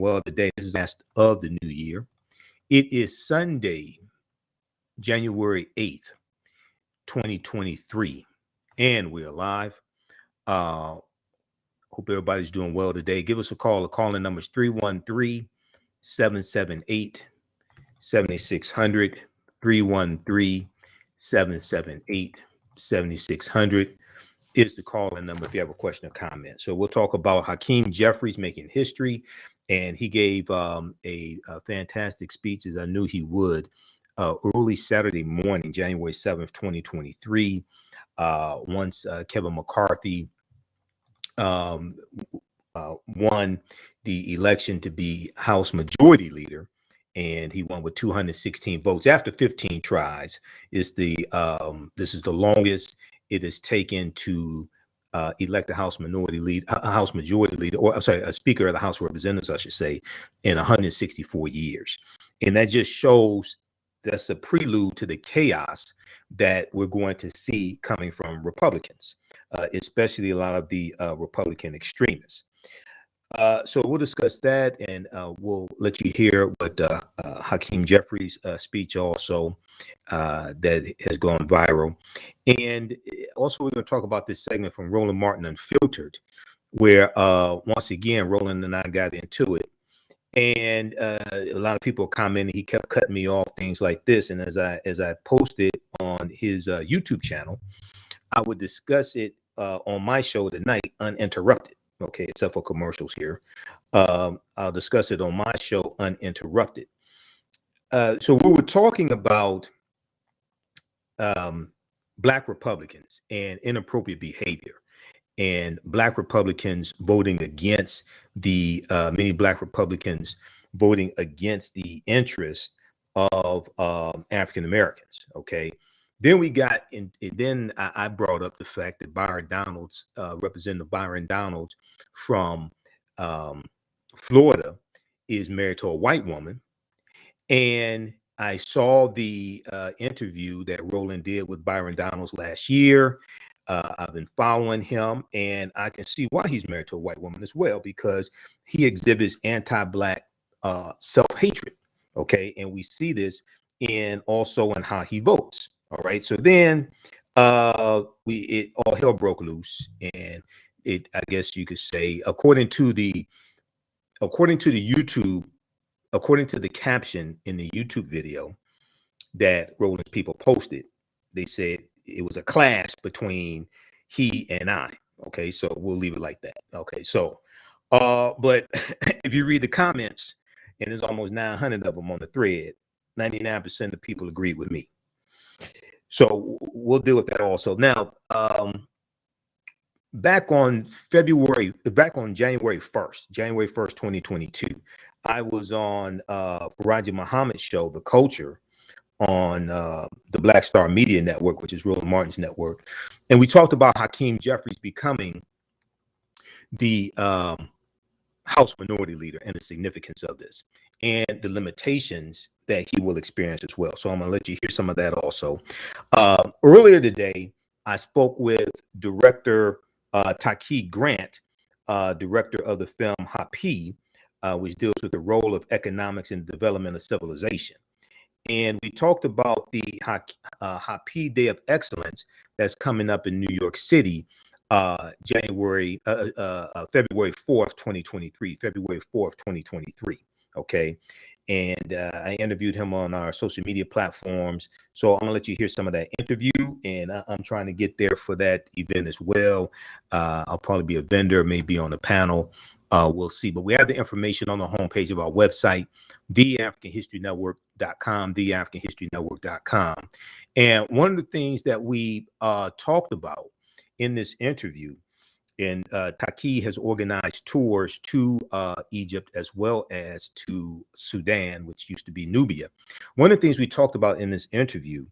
well today. This is the last of the new year. It is Sunday, January 8th, 2023, and we're live. Hope everybody's doing well today. Give us a call. The calling number is 313-778-7600, 313-778-7600 is the call-in number if you have a question or comment. So we'll talk about Hakeem Jeffries making history, and he gave a fantastic speech, as I knew he would, early Saturday morning, January 7th, 2023, once Kevin McCarthy won the election to be House Majority Leader, and he won with 216 votes after 15 tries. This is the longest it is taken to elect a House Majority Leader, or I'm sorry, a Speaker of the House of Representatives, I should say, in 164 years. And that just shows that's a prelude to the chaos that we're going to see coming from Republicans, especially a lot of the Republican extremists. So we'll discuss that, and we'll let you hear what Hakeem Jeffries' speech also that has gone viral. And also we're going to talk about this segment from Roland Martin Unfiltered, where once again, Roland and I got into it. And a lot of people commented, he kept cutting me off, things like this. And as I posted on his YouTube channel, I would discuss it on my show tonight, uninterrupted. Okay, except for commercials here. I'll discuss it on my show, uninterrupted. So we were talking about Black Republicans and inappropriate behavior, and Black Republicans voting against the many Black Republicans voting against the interests of African Americans. Okay. Then we got in. Then I brought up the fact that Representative Byron Donalds from Florida is married to a white woman, and I saw the interview that Roland did with Byron Donalds last year. I've been following him, and I can see why he's married to a white woman as well, because he exhibits anti-Black self-hatred. Okay, and we see this also in how he votes. All right, so then all hell broke loose, and I guess you could say, according to the caption in the YouTube video that Roland's people posted, they said it was a clash between he and I. Okay, so we'll leave it like that. Okay, so but if you read the comments, and there's almost 900 of them on the thread, 99% of people agree with me. So we'll deal with that also. Now, back on January 1st, 2022, I was on Faraji Muhammad's show, The Culture, on the Black Star Media Network, which is Roland Martin's network. And we talked about Hakeem Jeffries becoming the House Minority Leader and the significance of this and the limitations that he will experience as well. So I'm going to let you hear some of that also. Earlier today, I spoke with director Taaqiy Grant, director of the film Hapi, which deals with the role of economics in the development of civilization. And we talked about the Hapi Day of Excellence that's coming up in New York City, February 4th, 2023, February 4th, 2023. Okay. And I interviewed him on our social media platforms. So I'm gonna let you hear some of that interview, and I'm trying to get there for that event as well. I'll probably be a vendor, maybe on a panel. We'll see. But we have the information on the homepage of our website, TheAHNShow.com, TheAHNShow.com. And one of the things that we talked about in this interview, and Taaqiy has organized tours to Egypt as well as to Sudan, which used to be Nubia. One of the things we talked about in this interview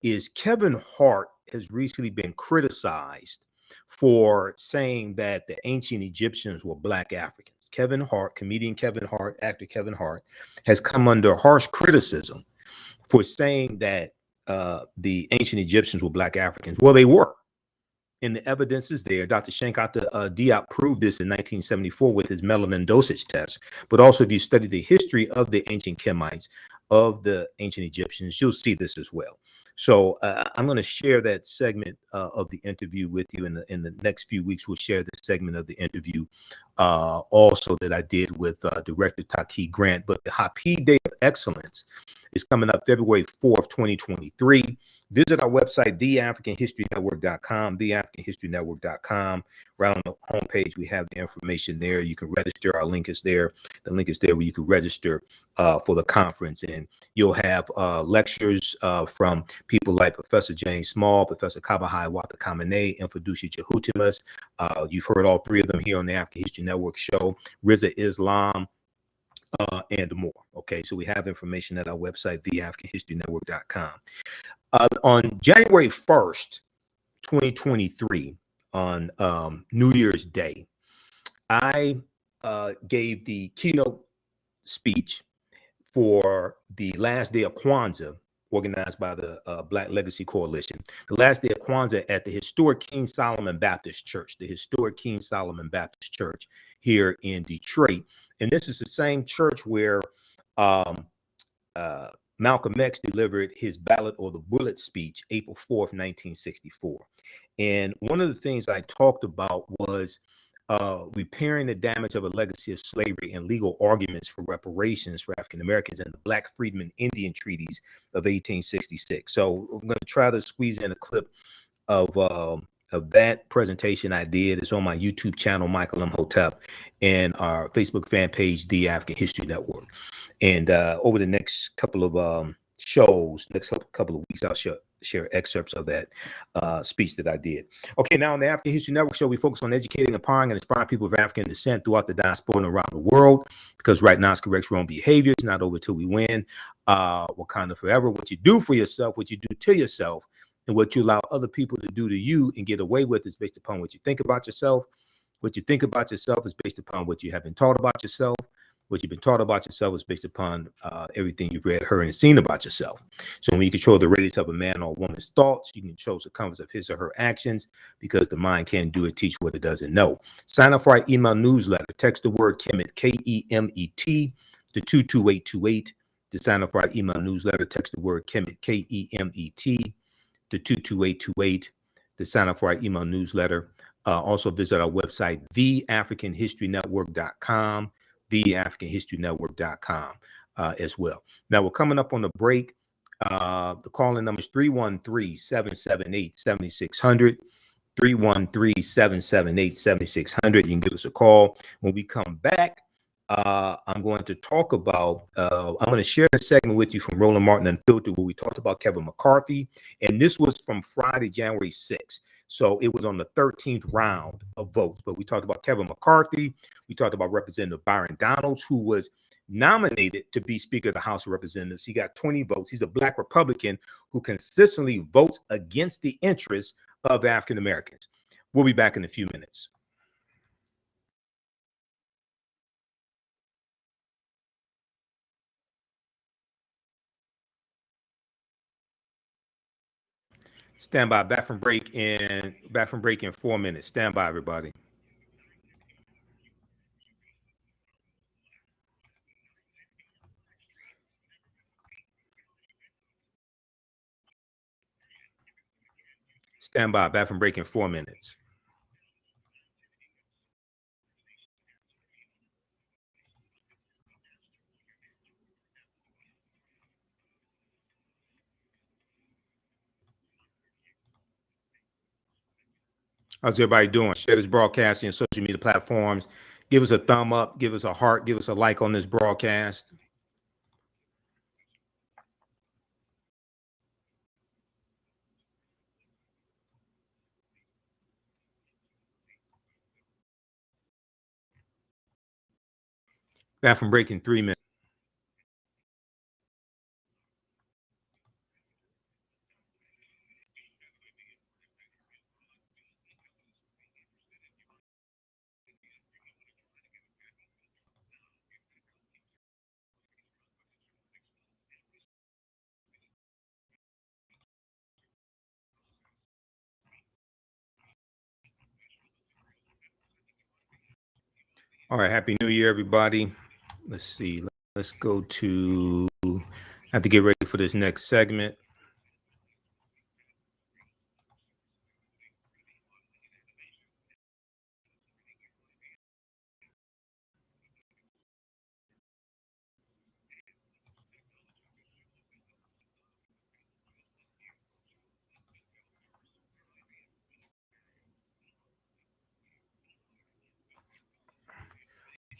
is Kevin Hart has recently been criticized for saying that the ancient Egyptians were Black Africans. Kevin Hart, comedian Kevin Hart, actor Kevin Hart, has come under harsh criticism for saying that the ancient Egyptians were Black Africans. Well, they were. and the evidence is there. Dr. Diop proved this in 1974 with his melanin dosage test. But also, if you study the history of the ancient Kemites, of the ancient Egyptians, you'll see this as well. So I'm going to share that segment of the interview with you in the next few weeks. We'll share the segment of the interview also that I did with Director Taaqiy Grant. But the Hapi Day of Excellence is coming up February 4th, 2023. Visit our website, TheAfricanHistoryNetwork.com, TheAfricanHistoryNetwork.com. Right on the homepage, we have the information there. You can register. Our link is there. The link is there where you can register for the conference. And you'll have lectures from people like Professor James Small, Professor Kabahai Watakamene, and Fiducia Jehutimus. You've heard all three of them here on the African History Network show. Riza Islam, and more. Okay, so we have information at our website, TheAfricanHistoryNetwork.com. On January 1st, 2023, on New Year's Day, I gave the keynote speech for the last day of Kwanzaa, organized by the Black Legacy Coalition. The last day of Kwanzaa at the historic King Solomon Baptist Church, here in Detroit. And this is the same church where Malcolm X delivered his ballot or the bullet speech, April 4th, 1964. And one of the things I talked about was repairing the damage of a legacy of slavery and legal arguments for reparations for African Americans and the Black Freedmen Indian treaties of 1866. So I'm going to try to squeeze in a clip of that presentation I did. It's on my YouTube channel, Michael Imhotep, and our Facebook fan page, The African History Network. And over the next couple of shows, next couple of weeks, I'll share excerpts of that speech that I did. Okay, now on the African History Network show, we focus on educating, empowering, and inspiring people of African descent throughout the diaspora and around the world, because right now it's corrects wrong behavior. It's not over till we win. Wakanda forever. What you do for yourself, what you do to yourself, and what you allow other people to do to you and get away with is based upon what you think about yourself. What you think about yourself is based upon what you have been taught about yourself. What you've been taught about yourself is based upon everything you've read, heard, and seen about yourself. So when you control the radius of a man or woman's thoughts, you can control the compass of his or her actions, because the mind can't do it, teach what it doesn't know. Sign up for our email newsletter. Text the word Kemet, Kemet, to 22828 to sign up for our email newsletter. Text the word Kemet, Kemet, to 22828 to sign up for our email newsletter. Also visit our website, TheAfricanHistoryNetwork.com, TheAfricanHistoryNetwork.com as well. Now we're coming up on the break. The calling number is 313-778-7600. 313-778-7600. You can give us a call. When we come back, I'm going to talk about, I'm going to share a segment with you from Roland Martin Unfiltered, where we talked about Kevin McCarthy. And this was from Friday, January 6th. So it was on the 13th round of votes. But we talked about Kevin McCarthy. We talked about Representative Byron Donalds, who was nominated to be Speaker of the House of Representatives. He got 20 votes. He's a Black Republican who consistently votes against the interests of African Americans. We'll be back in a few minutes. Stand by. Back from break in 4 minutes. Stand by, everybody. Stand by. Back from break in 4 minutes. How's everybody doing? Share this broadcast on social media platforms. Give us a thumb up. Give us a heart. Give us a like on this broadcast. Back from break in 3 minutes. All right, Happy New Year, everybody. Let's see. Let's go to. I have to get ready for this next segment.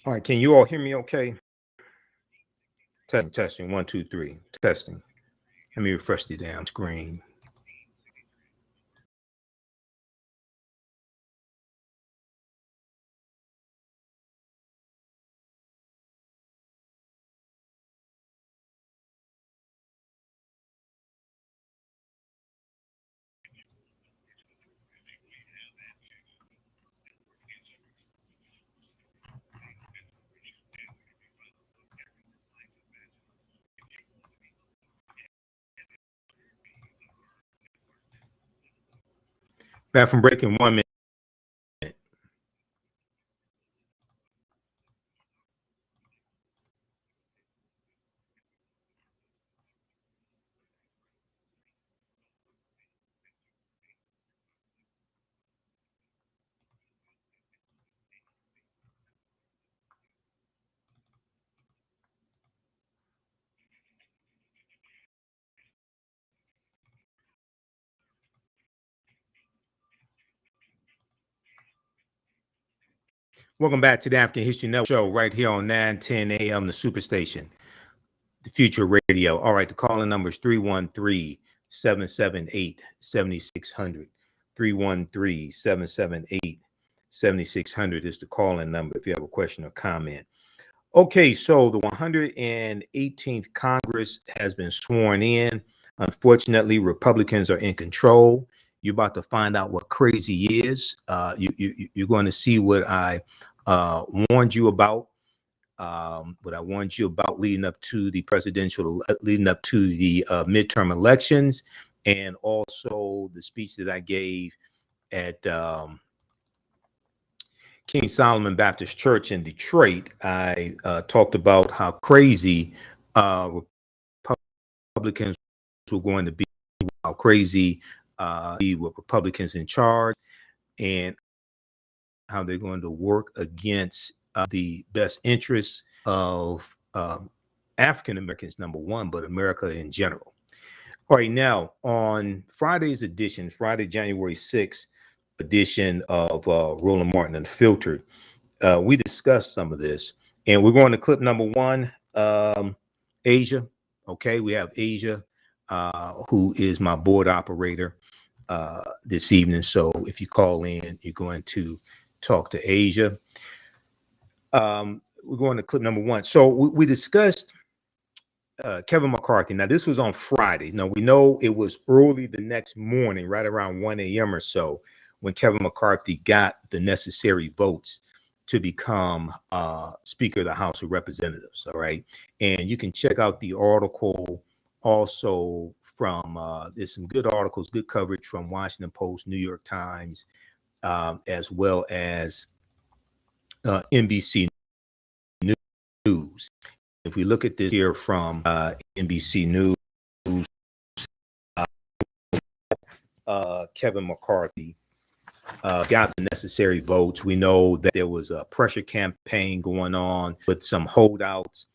All right, can you all hear me okay? Testing. 1, 2, 3. Testing. Let me refresh the damn screen. Back from breaking 1 minute. Welcome back to the African History Network show right here on 910 a.m. the Superstation, the Future Radio. All right, the calling number is 313-778-7600. 313-778-7600 is the calling number if you have a question or comment. Okay, so the 118th Congress has been sworn in. Unfortunately, Republicans are in control. You're about to find out what crazy is. You're going to see what I warned you about. What I warned you about leading up to the midterm elections, and also the speech that I gave at King Solomon Baptist Church in Detroit. I talked about how crazy Republicans were going to be, how crazy with Republicans in charge, and how they're going to work against the best interests of African Americans, number one, but America in general. All right, now on Friday's edition, Friday, January 6th edition of Roland Martin Unfiltered, we discussed some of this, and we're going to clip number 1, Asia. Okay, we have Asia, who is my board operator this evening. So if you call in, you're going to talk to Asia. We're going to clip number 1. So we discussed Kevin McCarthy. Now, this was on Friday. Now, we know it was early the next morning, right around 1 a.m. or so, when Kevin McCarthy got the necessary votes to become Speaker of the House of Representatives. All right. And you can check out the article also from, there's some good articles, good coverage from Washington Post, New York Times, as well as NBC News. If we look at this here from NBC News, Kevin McCarthy got the necessary votes. We know that there was a pressure campaign going on with some holdouts,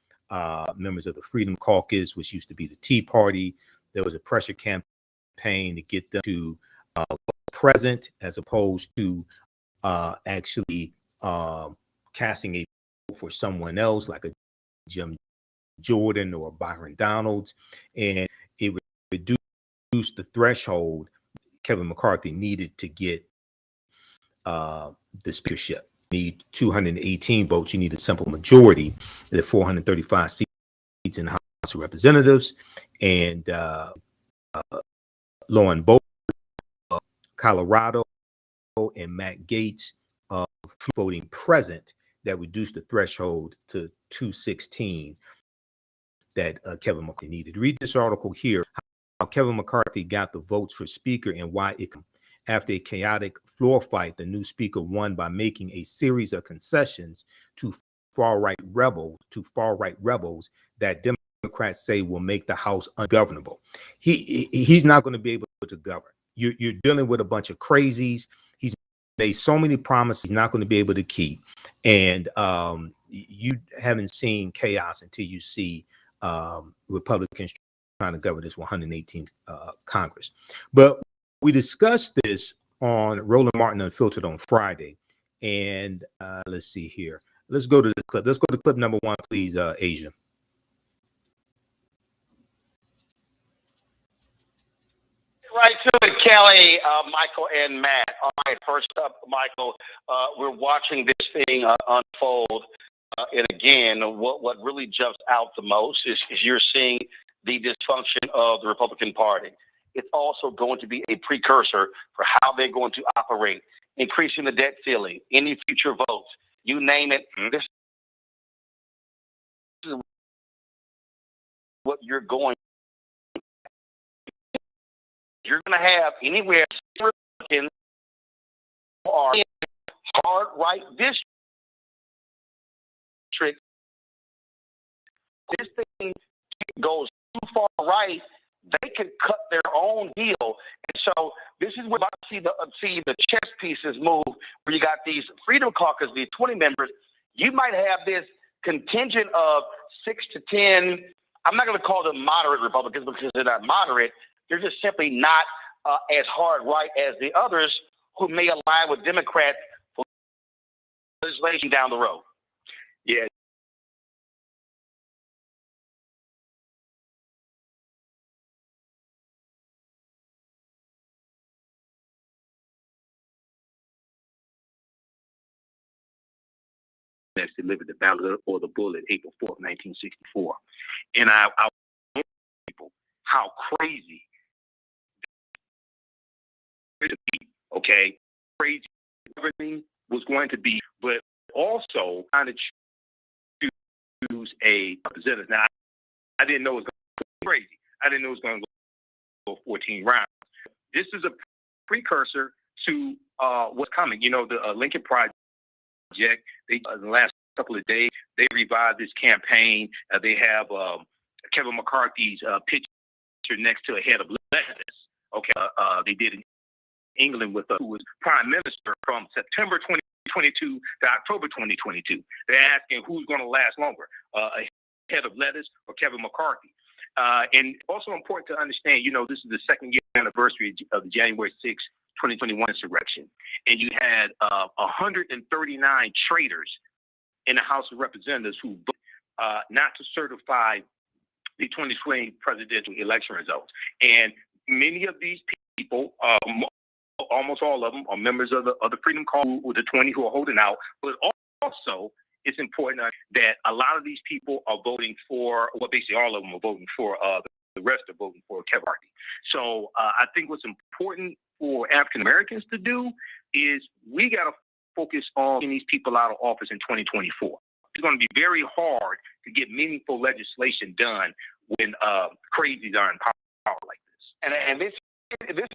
members of the Freedom Caucus, which used to be the Tea Party. There was a pressure campaign to get them to present, as opposed to actually casting a vote for someone else, like a Jim Jordan or Byron Donalds, and it reduced the threshold Kevin McCarthy needed to get the speakership. You need 218 votes. You need a simple majority. There are 435 seats in the House of Representatives, and lo and behold, Colorado and Matt Gaetz voting present, that reduced the threshold to 216 that Kevin McCarthy needed. Read this article here, how Kevin McCarthy got the votes for Speaker and why it. After a chaotic floor fight, the new speaker won by making a series of concessions to far-right rebels that Democrats say will make the House ungovernable. He's not going to be able to govern. You're dealing with a bunch of crazies. He's made so many promises he's not going to be able to keep, and you haven't seen chaos until you see Republicans trying to govern this 118th Congress. But we discussed this on Roland Martin Unfiltered on Friday, and let's see here. Let's go to the clip. Let's go to clip number 1, please, Asia. Right to it, Kelly, Michael, and Matt. All right, first up, Michael, we're watching this thing unfold. And again, what really jumps out the most is you're seeing the dysfunction of the Republican Party. It's also going to be a precursor for how they're going to operate, increasing the debt ceiling, any future votes, you name it. This is what you're going. You're going to have anywhere Republicans are hard right district. This thing goes too far right, they can cut their own deal. And so this is where I see the chess pieces move, where you got these Freedom Caucus, these 20 members. You might have this contingent of 6 to 10. I'm not going to call them moderate Republicans because they're not moderate. They're just simply not as hard right as the others who may align with Democrats for legislation down the road. Yeah. That's delivered the ballot or the bullet April 4th, 1964. And I want people how crazy crazy everything was going to be, but also trying to choose a representative. Now, I didn't know it was going to be crazy. I didn't know it was going to go 14 rounds. This is a precursor to what's coming. You know, the Lincoln Project, they in the last couple of days, they revived this campaign. They have Kevin McCarthy's picture next to a head of lettuce. Okay, they did in England with who was prime minister from September 2022 to October 2022. They're asking who's going to last longer, a head of lettuce or Kevin McCarthy. And also important to understand, you know, this is the second year anniversary of the January 6th, 2021 insurrection. And you had 139 traitors in the House of Representatives who voted not to certify the 2020 presidential election results. And many of these people, almost all of them, are members of the Freedom Caucus, with the 20 who are holding out. But also, it's important that a lot of these people are voting for, well, basically all of them are voting for, the rest are voting for Kevin McCarthy. So I think what's important for African Americans to do is we got to focus on getting these people out of office in 2024. It's going to be very hard to get meaningful legislation done when crazies are in power like this. And this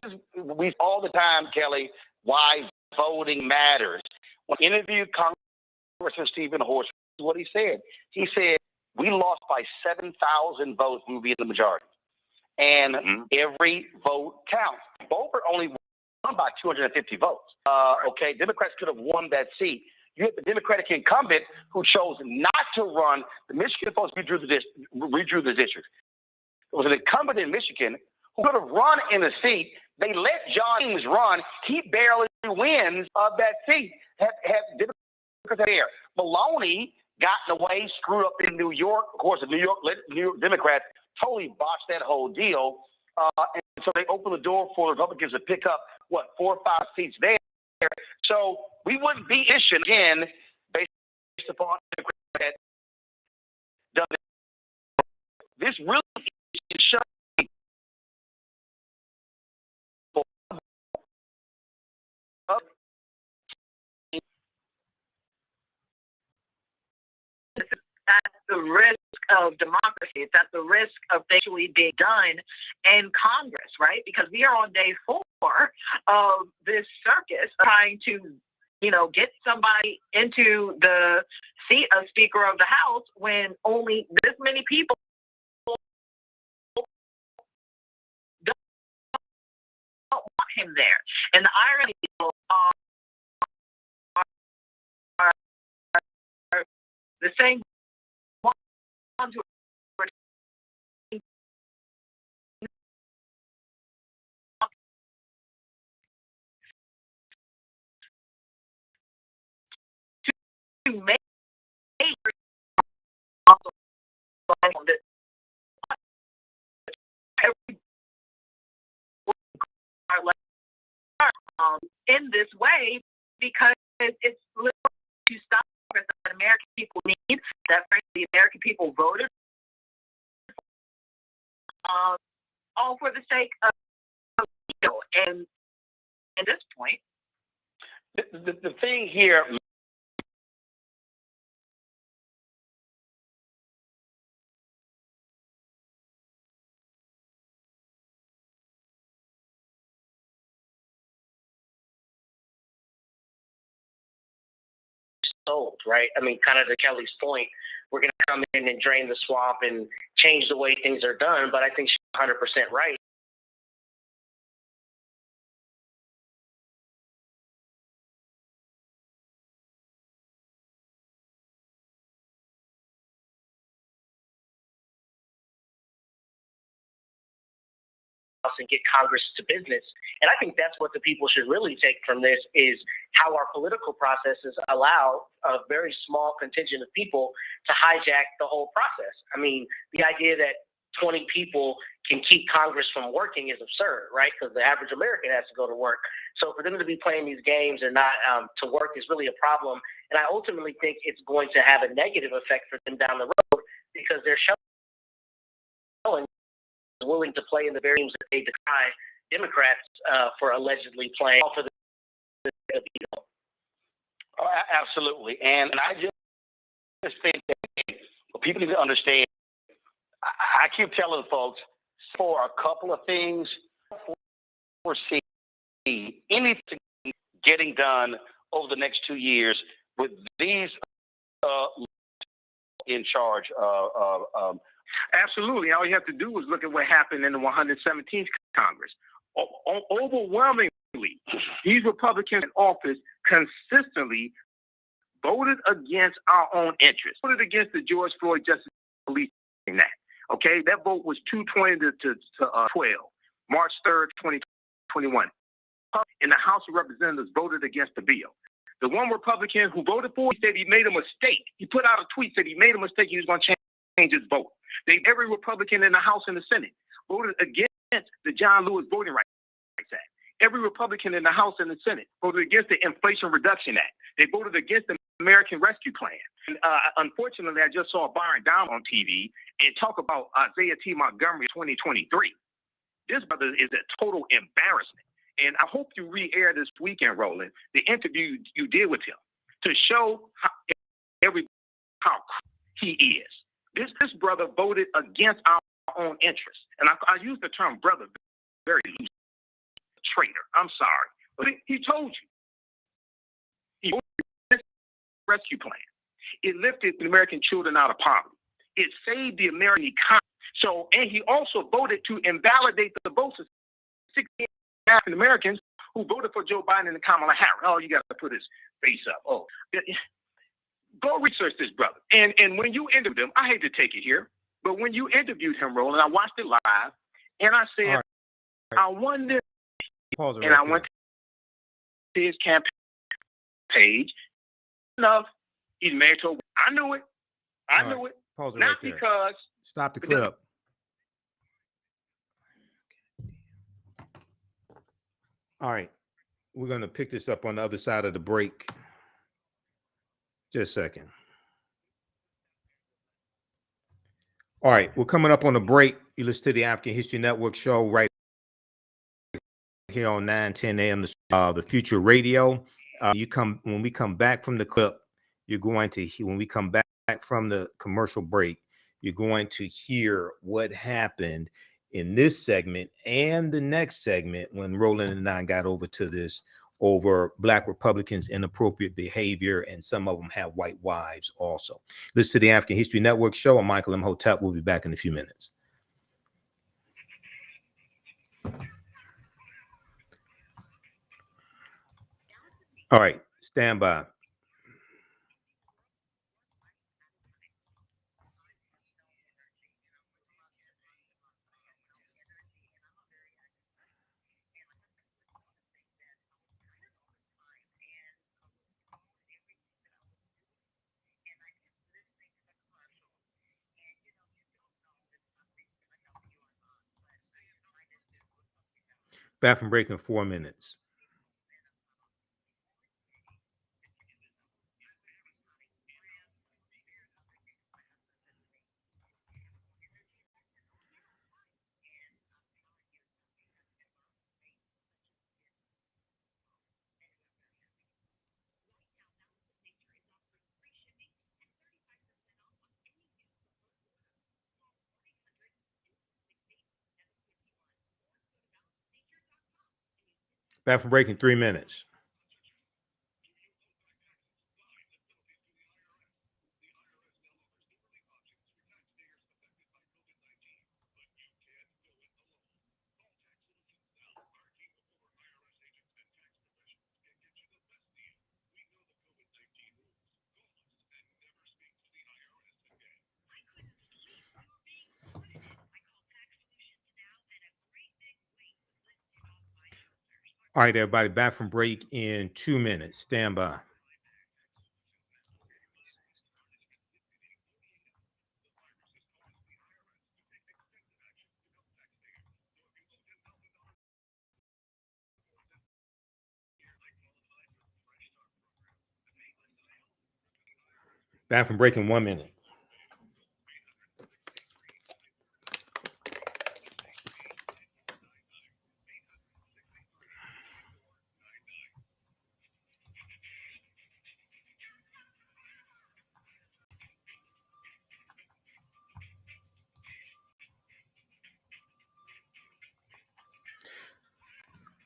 is we all the time, Kelly, why voting matters. When I interviewed Congressman Stephen Horse, what he said. He said, we lost by 7,000 votes, we would be in the majority. And every vote counts. Bober only won by 250 votes. Okay, Democrats could have won that seat. You had the Democratic incumbent who chose not to run. The Michigan folks redrew the district. It was an incumbent in Michigan who could have run in the seat. They let John Ames run. He barely wins of that seat. Had Democrats there. Maloney got in the way, screwed up in New York. Of course, the New York Democrats totally botched that whole deal. And so they opened the door for the Republicans to pick up, 4 or 5 seats there. So we wouldn't be issuing again based upon Democrats. This really is showing at the risk of democracy. It's at the risk of actually being done in Congress, right? Because we are on day 4 of this circus trying to, get somebody into the seat of Speaker of the House when only this many people don't want him there. And the irony are the same ones who are to make also in this way, because it's to stop that American people need, that the American people voted all for the sake of, and at this point, the thing here. Sold, right? I mean, kind of to Kelly's point, we're going to come in and drain the swamp and change the way things are done, but I think she's 100% right. And get Congress to business. And I think that's what the people should really take from this, is how our political processes allow a very small contingent of people to hijack the whole process. I mean, the idea that 20 people can keep Congress from working is absurd, right? Because the average American has to go to work. So for them to be playing these games and not to work is really a problem. And I ultimately think it's going to have a negative effect for them down the road, because they're showing willing to play in the very games that they decry Democrats for allegedly playing for the veto. Oh, absolutely. And I just think that people need to understand, I keep telling folks, for a couple of things, foresee anything getting done over the next 2 years with these in charge. Absolutely. All you have to do is look at what happened in the 117th Congress. Overwhelmingly, these Republicans in office consistently voted against our own interests, voted against the George Floyd Justice Police Act. Okay, that vote was 220 to 12, March 3rd, 2021. And the House of Representatives voted against the bill. The one Republican who voted for it said he made a mistake. He put out a tweet, said he made a mistake. He was going to change his vote. Every Republican in the House and the Senate voted against the John Lewis Voting Rights Act. Every Republican in the House and the Senate voted against the Inflation Reduction Act. They voted against the American Rescue Plan. And, unfortunately, I just saw Byron Damar on TV and talk about Isaiah T. Montgomery 2023. This brother is a total embarrassment. And I hope you re-air this weekend, Roland, the interview you did with him to show how he is. This brother voted against our own interests. And I use the term brother very loosely. Traitor. I'm sorry. But he told you. He voted against the rescue plan. It lifted American children out of poverty. It saved the American economy. So, and he also voted to invalidate the votes of 16 African Americans who voted for Joe Biden and Kamala Harris. Oh, you got to put his face up. Oh, go research this brother. And when you interviewed him, I hate to take it here, but when you interviewed him, Roland, I watched it live, and I said, right. I wonder. Pause it and right I went to his campaign page. Enough, he's married to a woman. I knew it. I knew it. Pause it Not right there. because. Stop the clip. All right. We're going to pick this up on the other side of the break. Just a second. All right. We're coming up on the break. You listen to the African History Network show right here on 9:10 a.m. The Future Radio. When we come back from the clip, you're going to hear, when we come back from the commercial break, you're going to hear what happened in this segment and the next segment when Roland and I got over to this over Black Republicans' inappropriate behavior, and some of them have white wives also. Listen to the African History Network show. I'm Michael Imhotep. We'll be back in a few minutes. All right, stand by. Bathroom break in 4 minutes. Bathroom break in 3 minutes. All right, everybody, bathroom break in 2 minutes. Stand by. Bathroom break in 1 minute.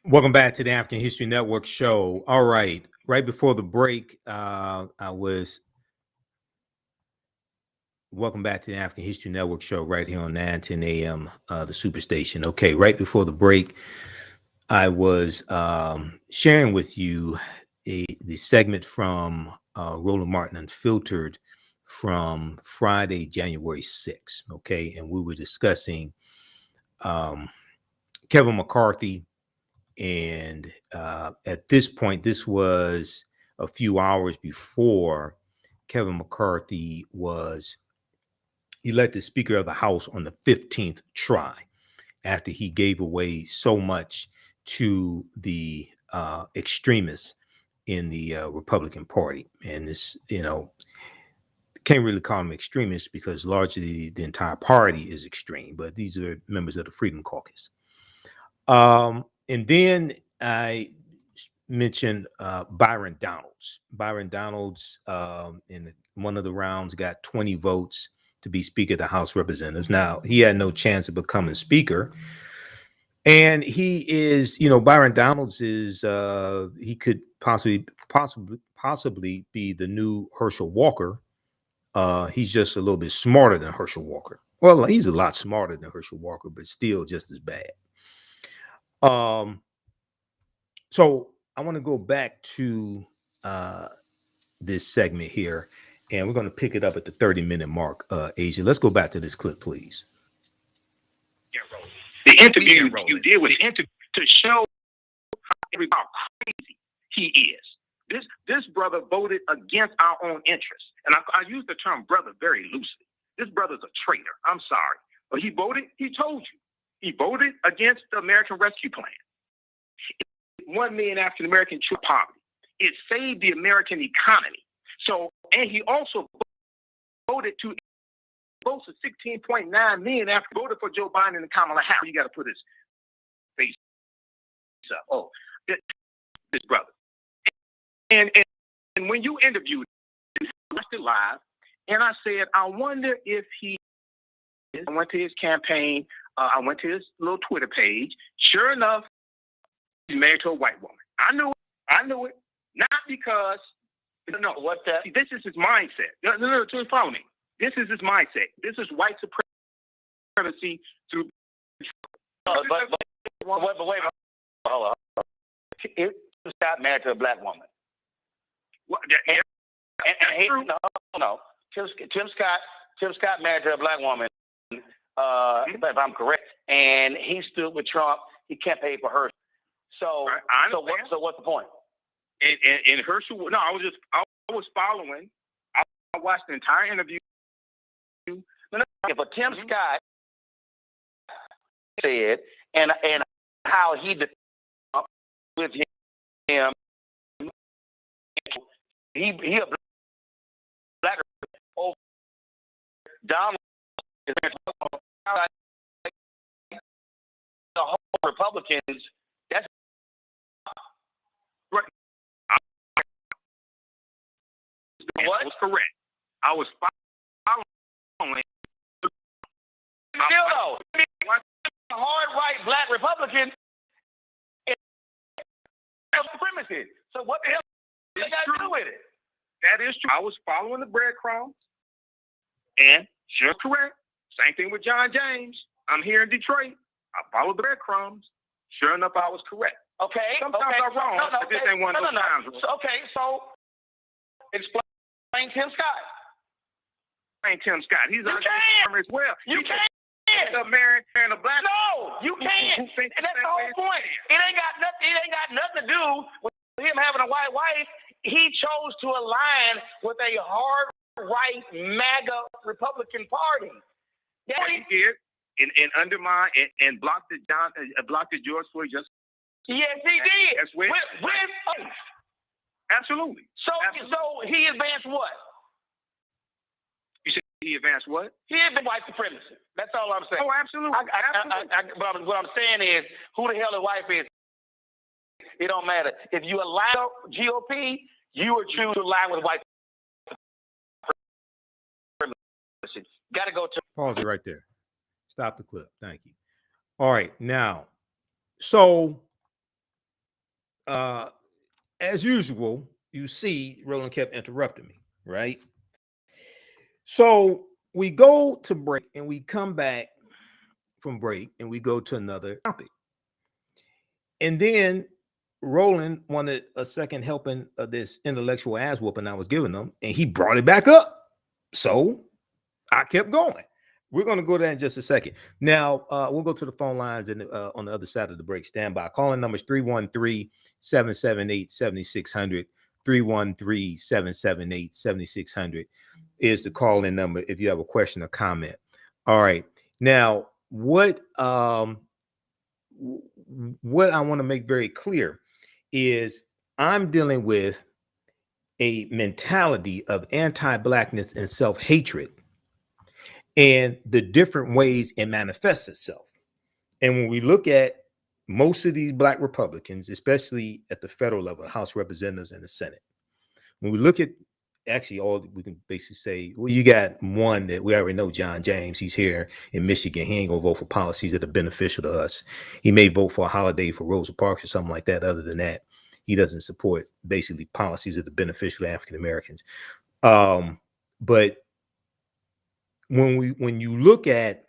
Welcome back to the African History Network show. All right, right before the break, welcome back to the African History Network show right here on 910 a.m., the Superstation. Okay, right before the break, I was sharing with you the segment from Roland Martin Unfiltered from Friday, January 6th. Okay, and we were discussing Kevin McCarthy. And at this point, this was a few hours before Kevin McCarthy was elected Speaker of the House on the 15th try, after he gave away so much to the extremists in the Republican Party. And this, can't really call them extremists because largely the entire party is extreme, but these are members of the Freedom Caucus. And then I mentioned Byron Donalds. Byron Donalds in one of the rounds got 20 votes to be Speaker of the House of Representatives. Now, he had no chance of becoming Speaker. And he is, Byron Donalds is, he could possibly be the new Herschel Walker. He's just a little bit smarter than Herschel Walker. Well, he's a lot smarter than Herschel Walker, but still just as bad. So I want to go back to this segment here, and we're going to pick it up at the 30-minute mark. Asia, let's go back to this clip, please. The interview you did with him to show how crazy he is. This brother voted against our own interests, and I use the term brother very loosely. This brother's a traitor. I'm sorry, but he voted. He told you he voted against the American Rescue Plan. 1 million African American children poverty. It saved the American economy. So, and he also voted to votes of 16.9 million after voted for Joe Biden and Kamala Harris. You got to put his face up. Oh, this brother. And when you interviewed him, I watched it live, and I said, I wonder if I went to his campaign. I went to his little Twitter page. Sure enough, he's married to a white woman. I knew it. Not because, see, this is his mindset. No, follow me. This is his mindset. This is white supremacy through. But wait, hold on. Tim Scott married to a black woman. What, no. Tim Scott married to a black woman. If I'm correct, and he stood with Trump. He campaigned for her. So what's the point? And Herschel, no, I was following. I watched the entire interview. But Tim Scott said, and how he did with him, he a black over Donald is the whole Republicans. That's right. What was correct? I was following. Still though, hard right black Republican is supremacy. So what the hell they got to do with it? That is true. I was following the breadcrumbs, and sure, correct. Same thing with John James. I'm here in Detroit. I followed the breadcrumbs. Sure enough, I was correct. Okay. Sometimes I'm wrong. But this ain't one of those times. So explain Tim Scott. Explain Tim Scott. He's a as well. You can't. Marrying a black. No, you can't. And that's the whole point. It ain't got nothing to do with him having a white wife. He chose to align with a hard right MAGA Republican Party. Yeah, he did, and undermine and block the George Floyd justice. Yes, he did. That's with absolutely. So he advanced what? You said he advanced what? He advanced white supremacy. That's all I'm saying. Oh, absolutely. But what I'm saying is, who the hell the wife is? It don't matter. If you allow GOP, you would choose to align with white supremacy. Got to go to. Pause it right there. Stop the clip. Thank you. All right. Now, so as usual, you see Roland kept interrupting me, right? So we go to break and we come back from break and we go to another topic. And then Roland wanted a second helping of this intellectual ass whooping I was giving him, and he brought it back up. So I kept going. We're going to go there in just a second. Now, we'll go to the phone lines and on the other side of the break. Stand by. Calling numbers 313-778-7600. 313-778-7600 is the call-in number if you have a question or comment. All right. Now, what I want to make very clear is I'm dealing with a mentality of anti-blackness and self-hatred and the different ways it manifests itself. And when we look at most of these black Republicans, especially at the federal level, the House of Representatives and the Senate, when we look at actually all, we can basically say, well, you got one that we already know, John James. He's here in Michigan. He ain't gonna vote for policies that are beneficial to us. He may vote for a holiday for Rosa Parks or something like that. Other than that, he doesn't support basically policies that are beneficial to African Americans. But when you look at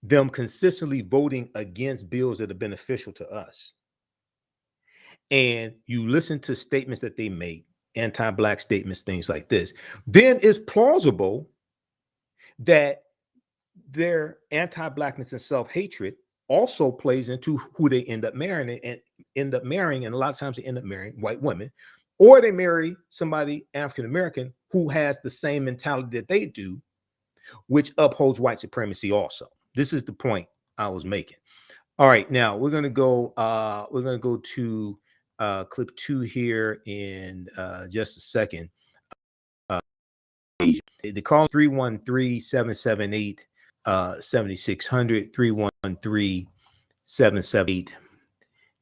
them consistently voting against bills that are beneficial to us, and you listen to statements that they make, anti-black statements, things like this, then it's plausible that their anti-blackness and self-hatred also plays into who they end up marrying, and a lot of times they end up marrying white women, or they marry somebody African American who has the same mentality that they do, which upholds white supremacy also. This is the point I was making. All right, now we're gonna go to clip 2 here in just a second. The call 313-778-7600,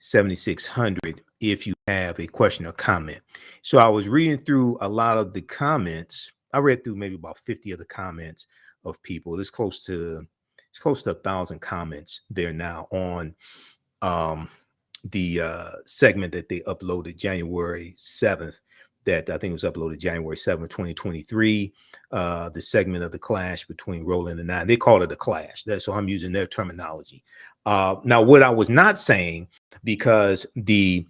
313-778-7600 if you have a question or comment. So I was reading through a lot of the comments. I read through maybe about 50 of the comments of people. It's close to It's close to 1,000 comments there now on the segment that they uploaded January 7th. That I think was uploaded January 7th, 2023. The segment of the clash between Roland and I. They call it a clash. That's so I'm using their terminology. Now, what I was not saying, because the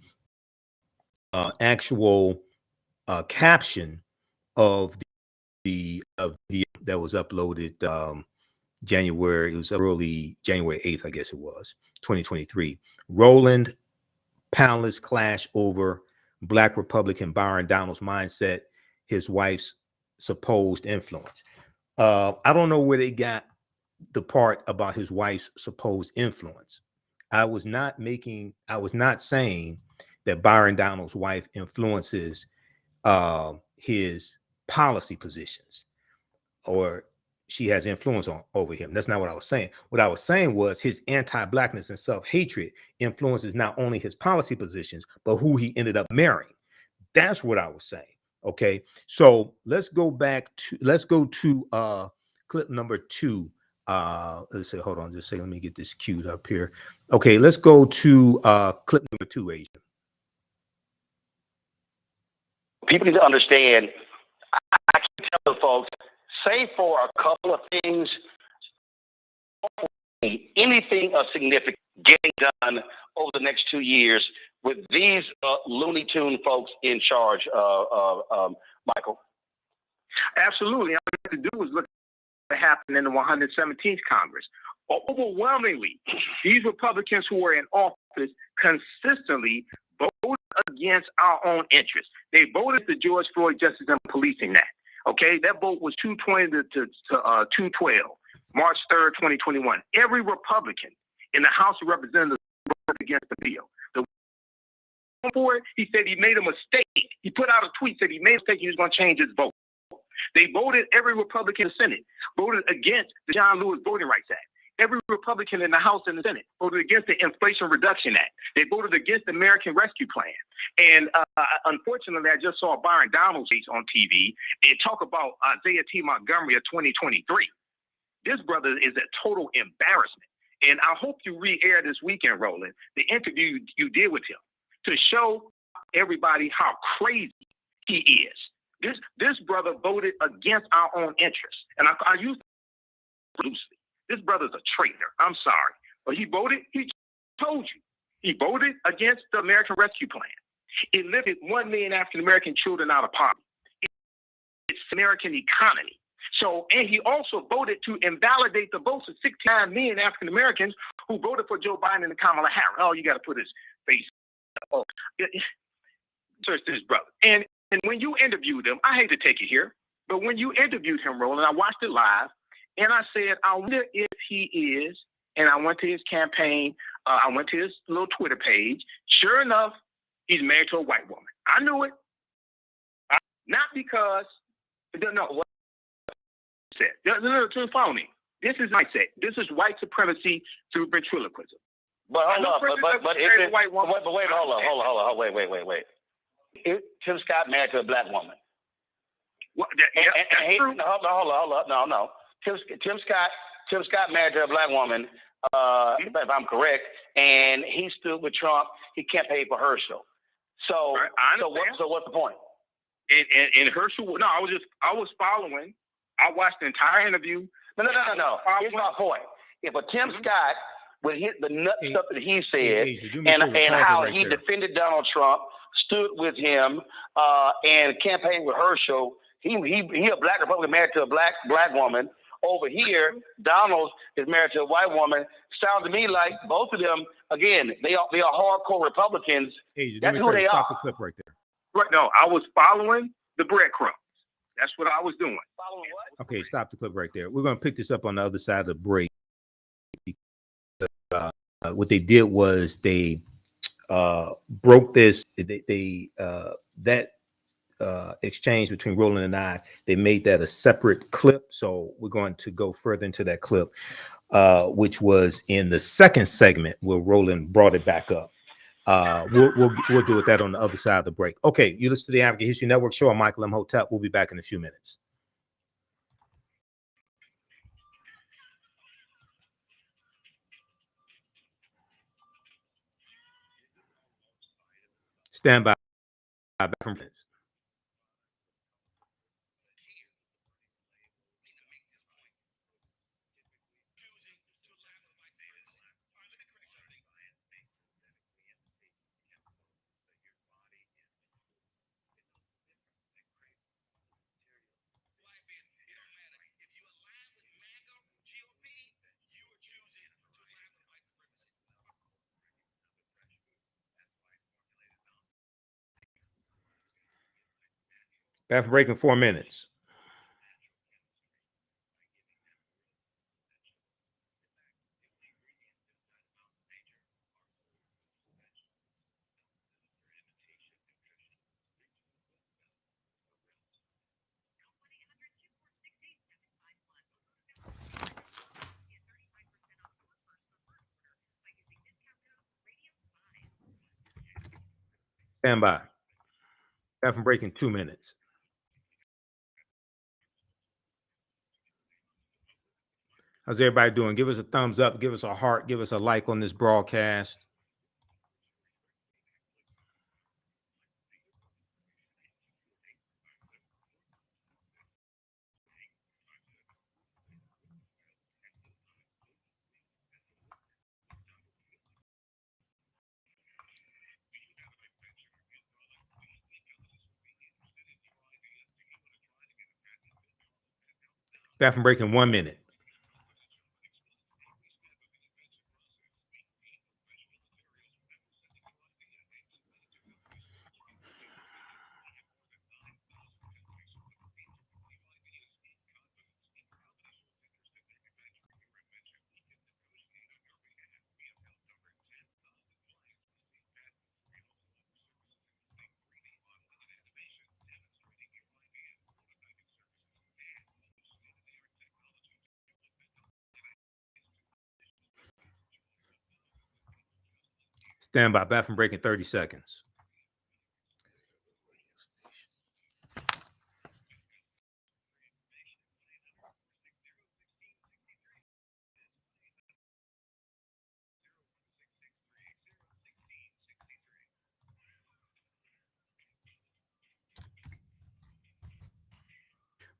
actual caption of the that was uploaded January, it was early January 8th, I guess it was 2023. Roland Poundless clash over Black Republican Byron Donalds' mindset, his wife's supposed influence. I don't know where they got the part about his wife's supposed influence. I was not saying that Byron Donalds' wife influences his policy positions, or she has influence over him. That's not what I was saying. What I was saying was his anti-Blackness and self-hatred influences not only his policy positions, but who he ended up marrying. That's what I was saying. Okay. So let's go to clip number 2. Let's say, hold on, just say, let me get this queued up here. Okay, let's go to clip number 2, Asia. People need to understand, I can tell the folks, say for a couple of things, anything of significance getting done over the next 2 years with these Looney Tune folks in charge, Michael? Absolutely. All you have to do is look at what happened in the 117th Congress. Overwhelmingly, these Republicans who were in office consistently voted against our own interests. They voted the George Floyd Justice and Policing Act. Okay, that vote was 220 to 212, March 3rd, 2021. Every Republican in the House of Representatives voted against the bill. The one for it, he said he made a mistake. He put out a tweet, said he made a mistake, he was going to change his vote. They voted, every Republican in the Senate voted against the John Lewis Voting Rights Act. Every Republican in the House and the Senate voted against the Inflation Reduction Act. They voted against the American Rescue Plan. And unfortunately, I just saw Byron Donalds on TV and talk about Isaiah T. Montgomery of 2023. This brother is a total embarrassment. And I hope you re-air this weekend, Roland, the interview you did with him to show everybody how crazy he is. This brother voted against our own interests. And I use it loosely. This brother's a traitor. I'm sorry. But he told you. He voted against the American Rescue Plan. It lifted 1 million African-American children out of poverty. It's the American economy. So, and he also voted to invalidate the votes of 69 million African-Americans who voted for Joe Biden and Kamala Harris. Oh, you got to put his face up. Search this brother. And when you interviewed him, I hate to take it here, but when you interviewed him, Roland, I watched it live, and I said, I wonder if he is, and I went to his campaign, I went to his little Twitter page. Sure enough, he's married to a white woman. I knew it. Not because, no, what I said. No, follow me. This is mindset. This is white supremacy through ventriloquism. But hold up, but if it, wait, hold on, wait. Tim Scott married to a black woman. What, hold up, no. Tim Scott married to a black woman, if I'm correct, and he stood with Trump. He campaigned for Herschel. So what's the point? In Herschel, no, I was following. I watched the entire interview. No. Here's my point. If a Tim Scott would hit the nut stuff that he said, and how he defended Donald Trump, stood with him, and campaigned with Herschel, he a black Republican married to a black woman. Over here, Donald is married to a white woman. Sounds to me like both of them, again, they are hardcore Republicans. That's who they stop are. the clip right there. Right, no, I was following the breadcrumbs. That's what I was doing. Following what? Okay, stop the clip right there. We're going to pick this up on the other side of the break. What they did was they broke this. That exchange between Roland and I, they made that a separate clip. So we're going to go further into that clip, which was in the second segment where Roland brought it back up. We'll do with that on the other side of the break. Okay, you listen to the African History Network show. I'm Michael Imhotep. We'll be back in a few minutes. Stand by. Back from Prince. Back from break in 4 minutes. Stand by. Back from break in 2 minutes. How's everybody doing? Give us a thumbs up, give us a heart, give us a like on this broadcast. Back from break in 1 minute. Stand by. Back from break in 30 seconds.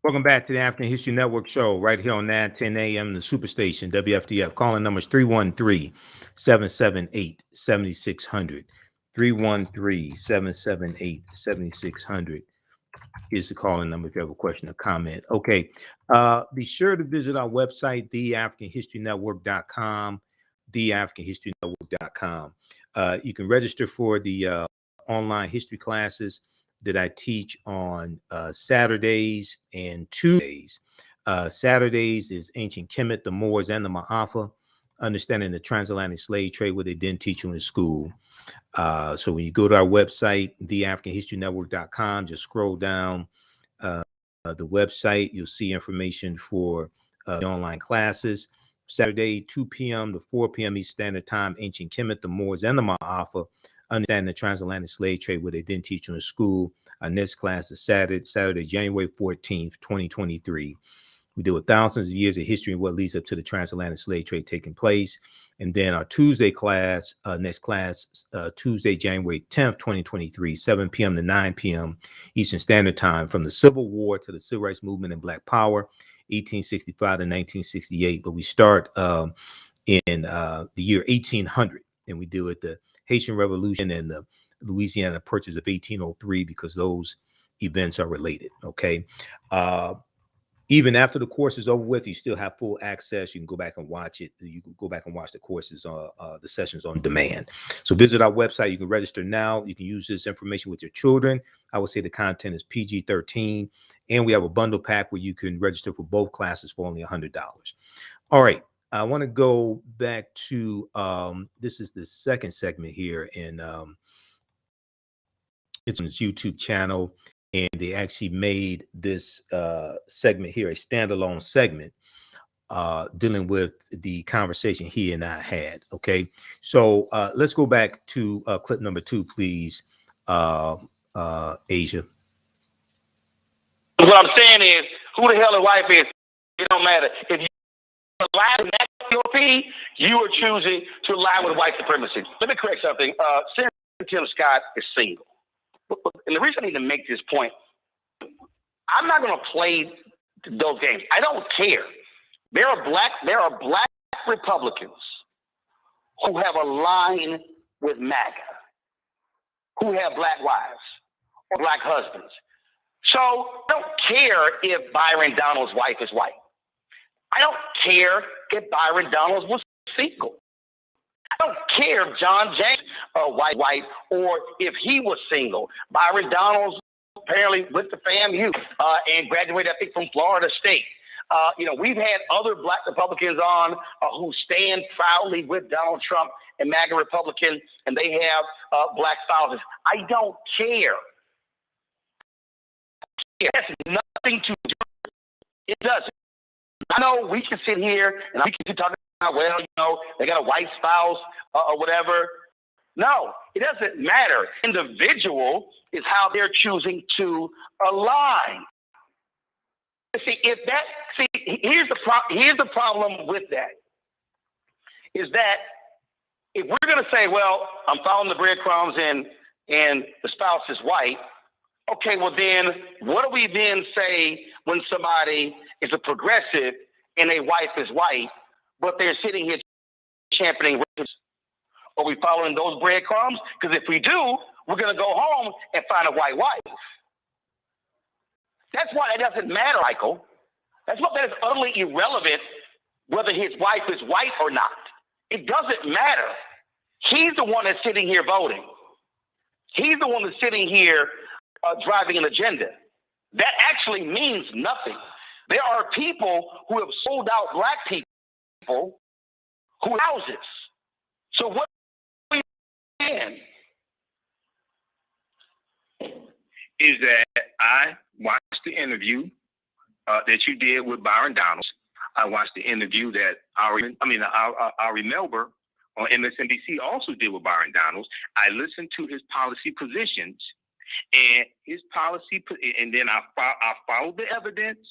Welcome back to the African History Network show right here on 910 a.m. the Superstation, WFDF. Calling numbers 313-778-7600. 313-778-7600 is the calling number if you have a question or comment. Okay. Be sure to visit our website, TheAHNShow.com, TheAHNShow.com. You can register for the online history classes that I teach on Saturdays and Tuesdays. Saturdays is Ancient Kemet, the Moors, and the Ma'afa, understanding the transatlantic slave trade, what they didn't teach you in school. So when you go to our website, theAfricanHistoryNetwork.com, just scroll down the website, you'll see information for the online classes. Saturday, 2 p.m. to 4 p.m. East Standard Time, Ancient Kemet, the Moors, and the Ma'afa, understanding the transatlantic slave trade, what they didn't teach you in school. Our next class is Saturday, January 14th, 2023. We deal with thousands of years of history and what leads up to the transatlantic slave trade taking place. And then our Tuesday class, next class, Tuesday, January 10th, 2023, 7 p.m. to 9 p.m. Eastern Standard Time, from the Civil War to the Civil Rights Movement and Black Power, 1865 to 1968. But we start in the year 1800, and we deal with the Haitian Revolution and the Louisiana Purchase of 1803, because those events are related. Okay. Even after the course is over with, you still have full access. You can go back and watch it. You can go back and watch the courses, the sessions on demand. So visit our website. You can register now. You can use this information with your children. I would say the content is PG-13. And we have a bundle pack where you can register for both classes for only $100. All right. I want to go back to, this is the second segment here in it's on its YouTube channel. And they actually made this segment here a standalone segment dealing with the conversation he and I had. Okay, so let's go back to clip number 2, please, Asia. What I'm saying is, who the hell the wife is, it don't matter. If you lie with that GOP, you are choosing to lie with white supremacy. Let me correct something. Senator Tim Scott is single. and the reason I need to make this point, I'm not going to play those games. I don't care. There are black Republicans who have a line with MAGA, who have black wives or black husbands. So I don't care if Byron Donalds' wife is white. I don't care if Byron Donalds was single. I don't care if John James white or if he was single. Byron Donalds apparently went to FAMU and graduated, I think, from Florida State. We've had other black Republicans on who stand proudly with Donald Trump and MAGA Republican, and they have black spouses. I don't care. It has nothing to do with it. It doesn't. I know we can sit here and we can keep talking about, well, they got a white spouse or whatever. No, it doesn't matter. Individual is how they're choosing to align. Here's the problem with that, is that if we're going to say, well, I'm following the breadcrumbs and the spouse is white, okay, well then, what do we then say when somebody is a progressive and their wife is white, but they're sitting here championing racism? Are we following those breadcrumbs? Because if we do, we're going to go home and find a white wife. That's why it doesn't matter, Michael. That's why that is utterly irrelevant whether his wife is white or not. It doesn't matter. He's the one that's sitting here voting. He's the one that's sitting here driving an agenda. That actually means nothing. There are people who have sold out black people who houses. So what are we saying? Is that I watched the interview that you did with Byron Donalds. I watched the interview that Ari Melber on MSNBC also did with Byron Donalds. I listened to his policy positions and his policy, and then I followed the evidence,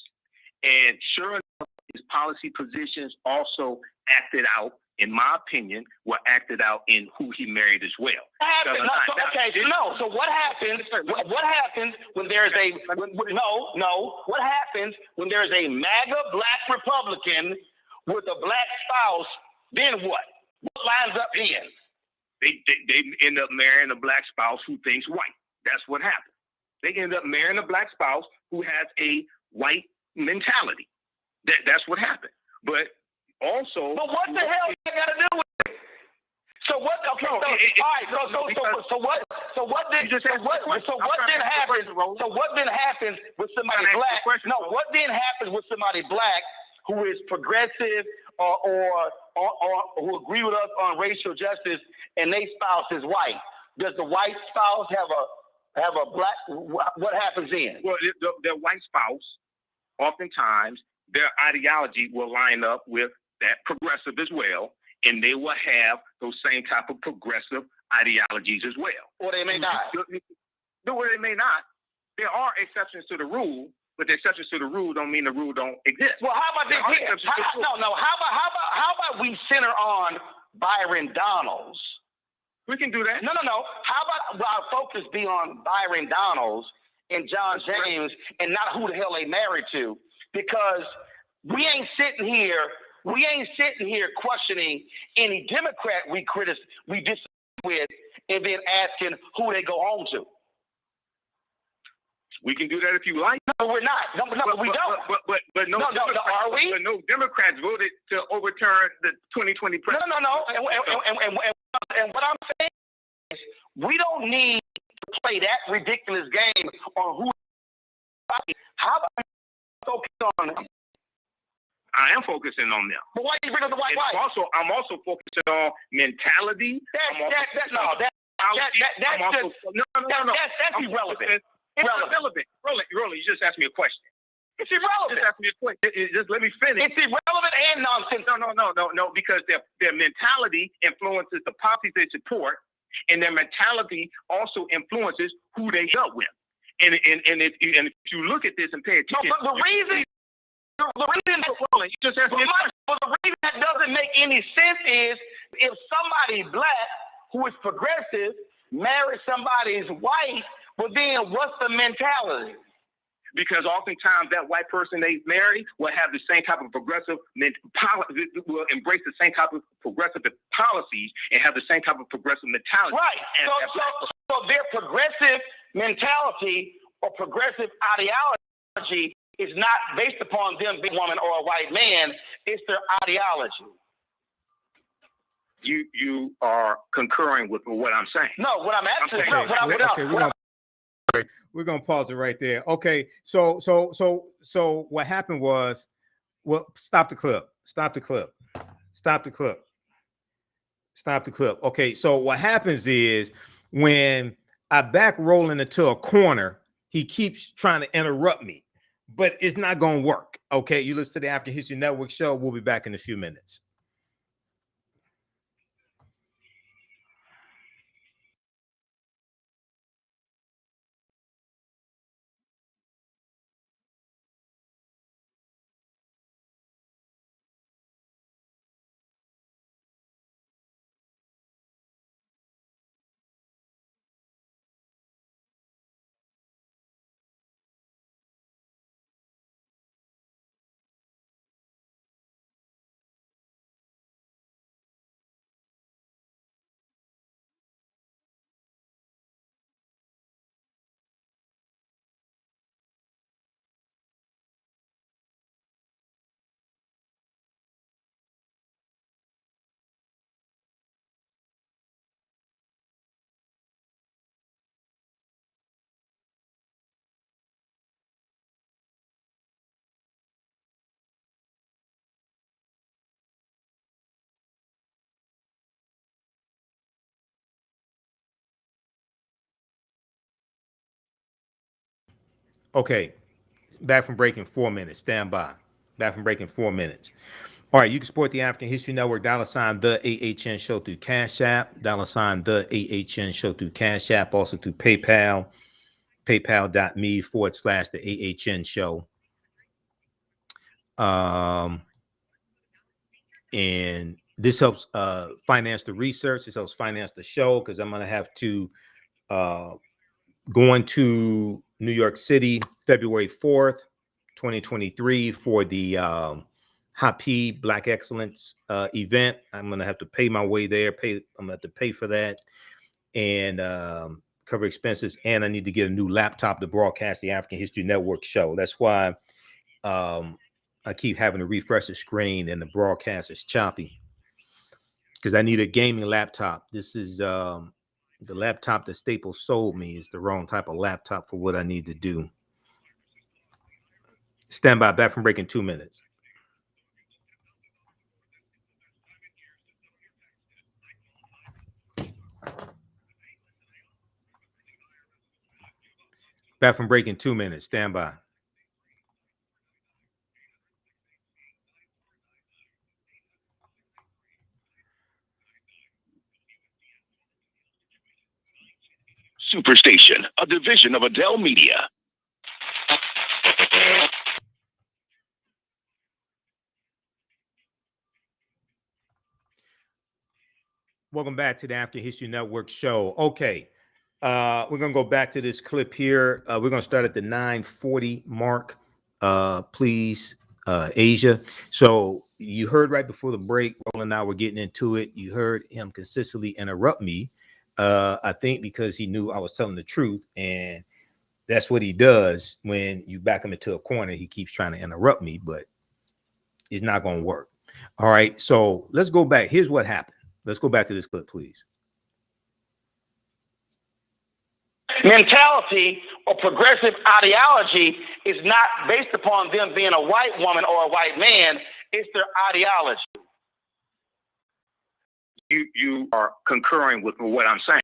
and sure enough, his policy positions also acted out, in my opinion, were acted out in who he married as well. So what happens? What happens when there's what happens when there's a MAGA black Republican with a black spouse? Then what? What lines up in? They end up marrying a black spouse who thinks white. That's what happened. They end up marrying a black spouse who has a white mentality. That's what happened. But also, but what the hell you got to do with it? So what? Okay, all right. So what then happens? So what then happens with somebody black? No, what then happens with somebody black who is progressive or who agree with us on racial justice and their spouse is white? Does the white spouse have a black? What happens then? Well, the white spouse, oftentimes, their ideology will line up with that progressive as well, and they will have those same type of progressive ideologies as well. Or they may not. No, or they may not. There are exceptions to the rule, but the exceptions to the rule don't mean the rule don't exist. Well, how about this here? How about we center on Byron Donalds? We can do that. No. How about our focus be on Byron Donalds and John James and not who the hell they married to? Because we ain't sitting here questioning any Democrat we disagree with and then asking who they go home to. We can do that if you like. No, we're not. No, we don't. But no, are we? But no Democrats voted to overturn the 2020 president. No. And what I'm saying is we don't need to play that ridiculous game on who. How about we focus on them? I am focusing on them. But why you bring up the white wife? I'm also focusing on mentality. That's irrelevant. It's irrelevant. Roland, you just asked me a question. It's irrelevant. Just ask me a question. Just let me finish. It's irrelevant and nonsense. No, because their mentality influences the policies they support, and their mentality also influences who they go with. And if you look at this and pay attention, but the reason that doesn't make any sense is if somebody black who is progressive marries somebody's white But then what's the mentality? Because oftentimes that white person they marry will have the same type of progressive will embrace the same type of progressive policies and have the same type of progressive mentality. Right. So their progressive mentality or progressive ideology is not based upon them being a woman or a white man. It's their ideology. You are concurring with what I'm saying. No, what I'm actually we're gonna pause it right there. Okay, so what happened was, well, stop the clip. Okay, so what happens is when I back Roland into a corner, he keeps trying to interrupt me, but it's not gonna work. Okay, you listen to the African History Network show. We'll be back in a few minutes. Okay, back from breaking 4 minutes. Stand by. Back from breaking 4 minutes. All right, you can support the African History Network, $ the AHN show through Cash App, $ the AHN show through Cash App, also through PayPal, paypal.me/the AHN show. And this helps finance the research. This helps finance the show because I'm going to have to go into New York City, February 4th, 2023 for the Hapi Black Excellence event. I'm going to have to pay my way there. I'm going to have to pay for that and cover expenses. And I need to get a new laptop to broadcast the African History Network show. That's why I keep having to refresh the screen and the broadcast is choppy because I need a gaming laptop. This is the laptop that Staples sold me is the wrong type of laptop for what I need to do. Stand by, back from breaking 2 minutes. Back from breaking 2 minutes. Stand by. Superstation, a division of Adele Media. Welcome back to the African History Network show. Okay, we're going to go back to this clip here. We're going to start at the 9:40 mark. Please, Asia. So you heard right before the break, Roland and I were getting into it. You heard him consistently interrupt me. I think because he knew I was telling the truth, and that's what he does when you back him into a corner. He keeps trying to interrupt me, but it's not going to work. All right, so let's go back. Here's what happened. Let's go back to this clip, please. Mentality or progressive ideology is not based upon them being a white woman or a white man. It's their ideology. You are concurring with what I'm saying.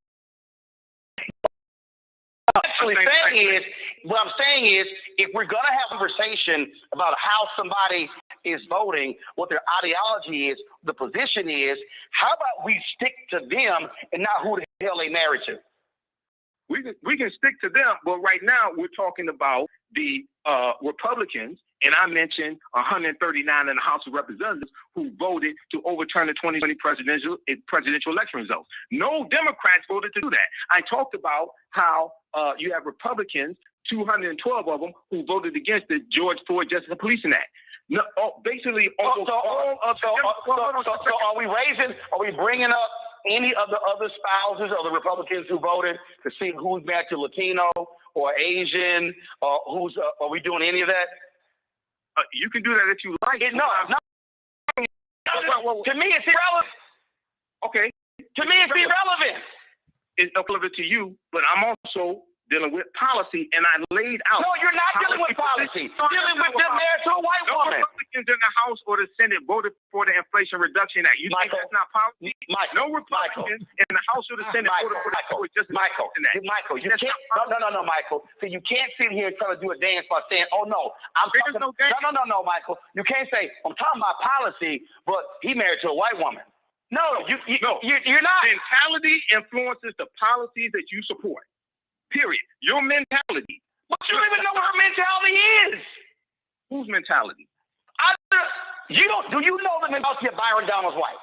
What I'm saying is, if we're going to have a conversation about how somebody is voting, what their ideology is, the position is, how about we stick to them and not who the hell they married to? We can stick to them, but right now we're talking about the Republicans, and I mentioned 139 in the House of Representatives who voted to overturn the 2020 presidential election results. No Democrats voted to do that. I talked about how you have Republicans, 212 of them, who voted against the George Floyd Justice and Policing Act. No, basically, so are we bringing up any of the other spouses of the Republicans who voted to see who's married to Latino or Asian, or are we doing any of that? You can do that if you like. To me, it's irrelevant. Okay. To me, it's irrelevant. It's irrelevant to you, but I'm also dealing with policy, and I laid out. No, you're not dealing with policy. You're dealing with them married to a white woman. No Republicans in the House or the Senate voted for the Inflation Reduction Act. You think that's not policy? No Republicans in the House or the Senate voted for the Justice Reduction Act. Michael, you can't. No, Michael. So you can't sit here and try to do a dance by saying, "Oh no, I'm talking." No, Michael. You can't say I'm talking about policy, but he married to a white woman. No, you're not. Mentality influences the policies that you support. Period. Your mentality. But you don't even know what her mentality is. Whose mentality? Do you know the mentality of Byron Donald's wife?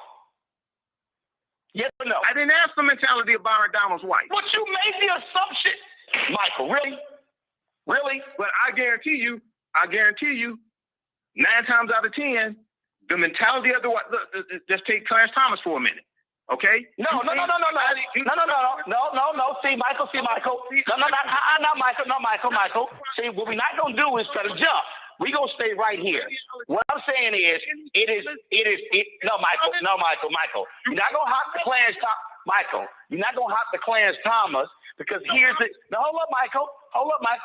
Yes or no? I didn't ask the mentality of Byron Donald's wife. But you made the assumption. Michael, really? Really? But I guarantee you, 9 times out of 10, the mentality of the wife. Just take Clarence Thomas for a minute. Okay? No. See, Michael. No, Michael. See, what we're not gonna do is try to jump. We're gonna stay right here. What I'm saying is, Michael. You're not gonna hop the Clarence Thomas. Michael, you're not gonna hop the Clarence Thomas because here's the. No, hold up, Michael.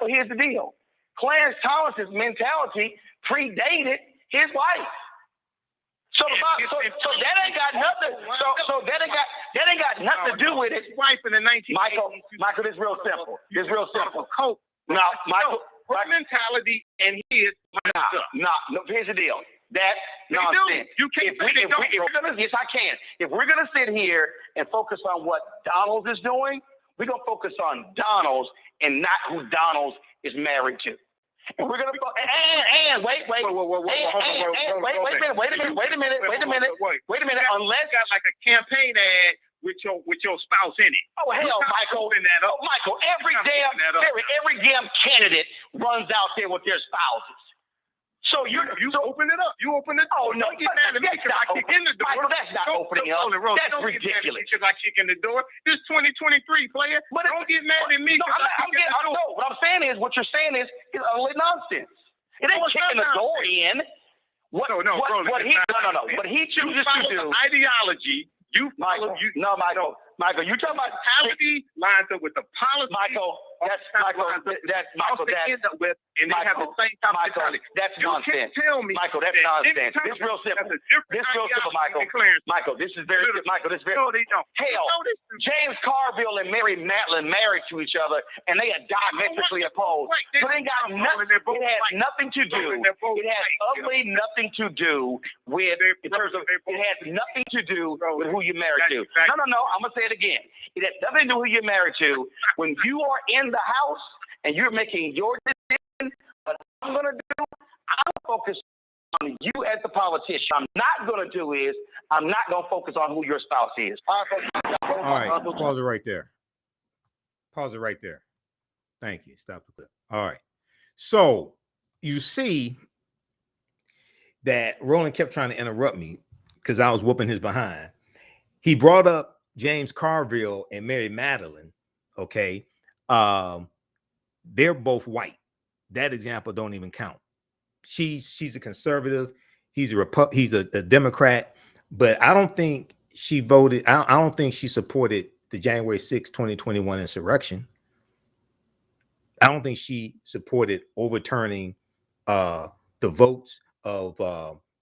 Here's the deal. Clarence Thomas's mentality predated his wife. So that ain't got nothing. So that ain't got nothing to do with it. Wife in the 1980s. Michael, this is real simple. No, Michael. Her mentality and his. No. Here's the deal. That's nonsense. You can't. Yes, I can. If we're gonna sit here and focus on what Donald is doing, we're gonna focus on Donald's and not who Donald is married to. And we're gonna wait a minute. Unless got like a campaign ad with your spouse in it. Oh hell, Michael! Every damn candidate runs out there with their spouses. So you open it up. You open it up. Oh no, don't get mad at me because I kick in the door. Michael, that's not opening up. That's ridiculous. Because I kick in the door. This 2023 player. But don't get mad at me. No, what I'm saying is, what you're saying is only nonsense. It ain't kicking the door in. What he chooses to do. Ideology. Michael, you talking about policy lines up with the policy. Michael, that's end up with, and they have the same kind of mentality. That's nonsense. You can't tell me, Michael. That's nonsense. This is real simple. Michael. Michael, this is very simple. Michael, this is very. No, they don't. Hell, James Carville and Mary Matlin married to each other, and they are diametrically opposed. So they got nothing. It has nothing to do. It has utterly nothing to do with. It has nothing to do with who you're married to. No. I'm gonna say it again. It has nothing to do with who you're married to. When you are in the house and you're making your decision, what I'm gonna do, I'm focused on you as the politician. I'm not gonna do is I'm not gonna focus on who your spouse is. All right, pause it right there. Thank you. Stop the clip. All right. So you see that Roland kept trying to interrupt me because I was whooping his behind. He brought up James Carville and Mary Madeline. Okay. They're both white. That example don't even count. She's a conservative. He's a Democrat, but I don't think she voted. I don't think she supported the January 6, 2021 insurrection. I don't think she supported overturning the votes of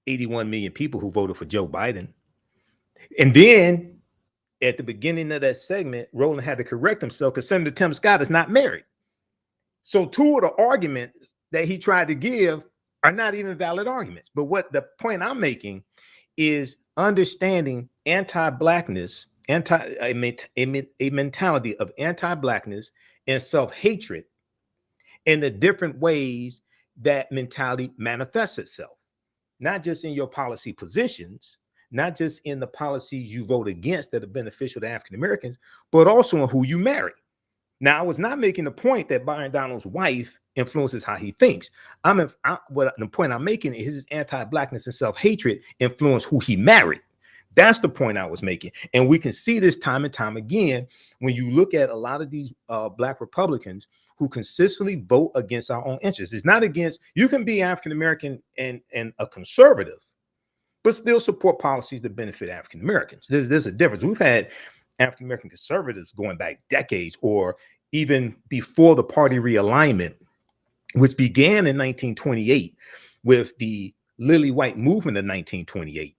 81 million people who voted for Joe Biden. And then at the beginning of that segment, Roland had to correct himself because Senator Tim Scott is not married. So 2 of the arguments that he tried to give are not even valid arguments. But what the point I'm making is understanding anti-blackness, a mentality of anti-blackness and self-hatred, and the different ways that mentality manifests itself, not just in your policy positions, not just in the policies you vote against that are beneficial to African Americans, but also in who you marry. Now, I was not making the point that Byron Donald's wife influences how he thinks. What the point I'm making is his anti-blackness and self-hatred influence who he married. That's the point I was making. And we can see this time and time again when you look at a lot of these black Republicans who consistently vote against our own interests. It's not against, you can be African-American and a conservative, but still support policies that benefit African Americans. There's a difference. We've had African American conservatives going back decades, or even before the party realignment, which began in 1928 with the Lily White movement of 1928,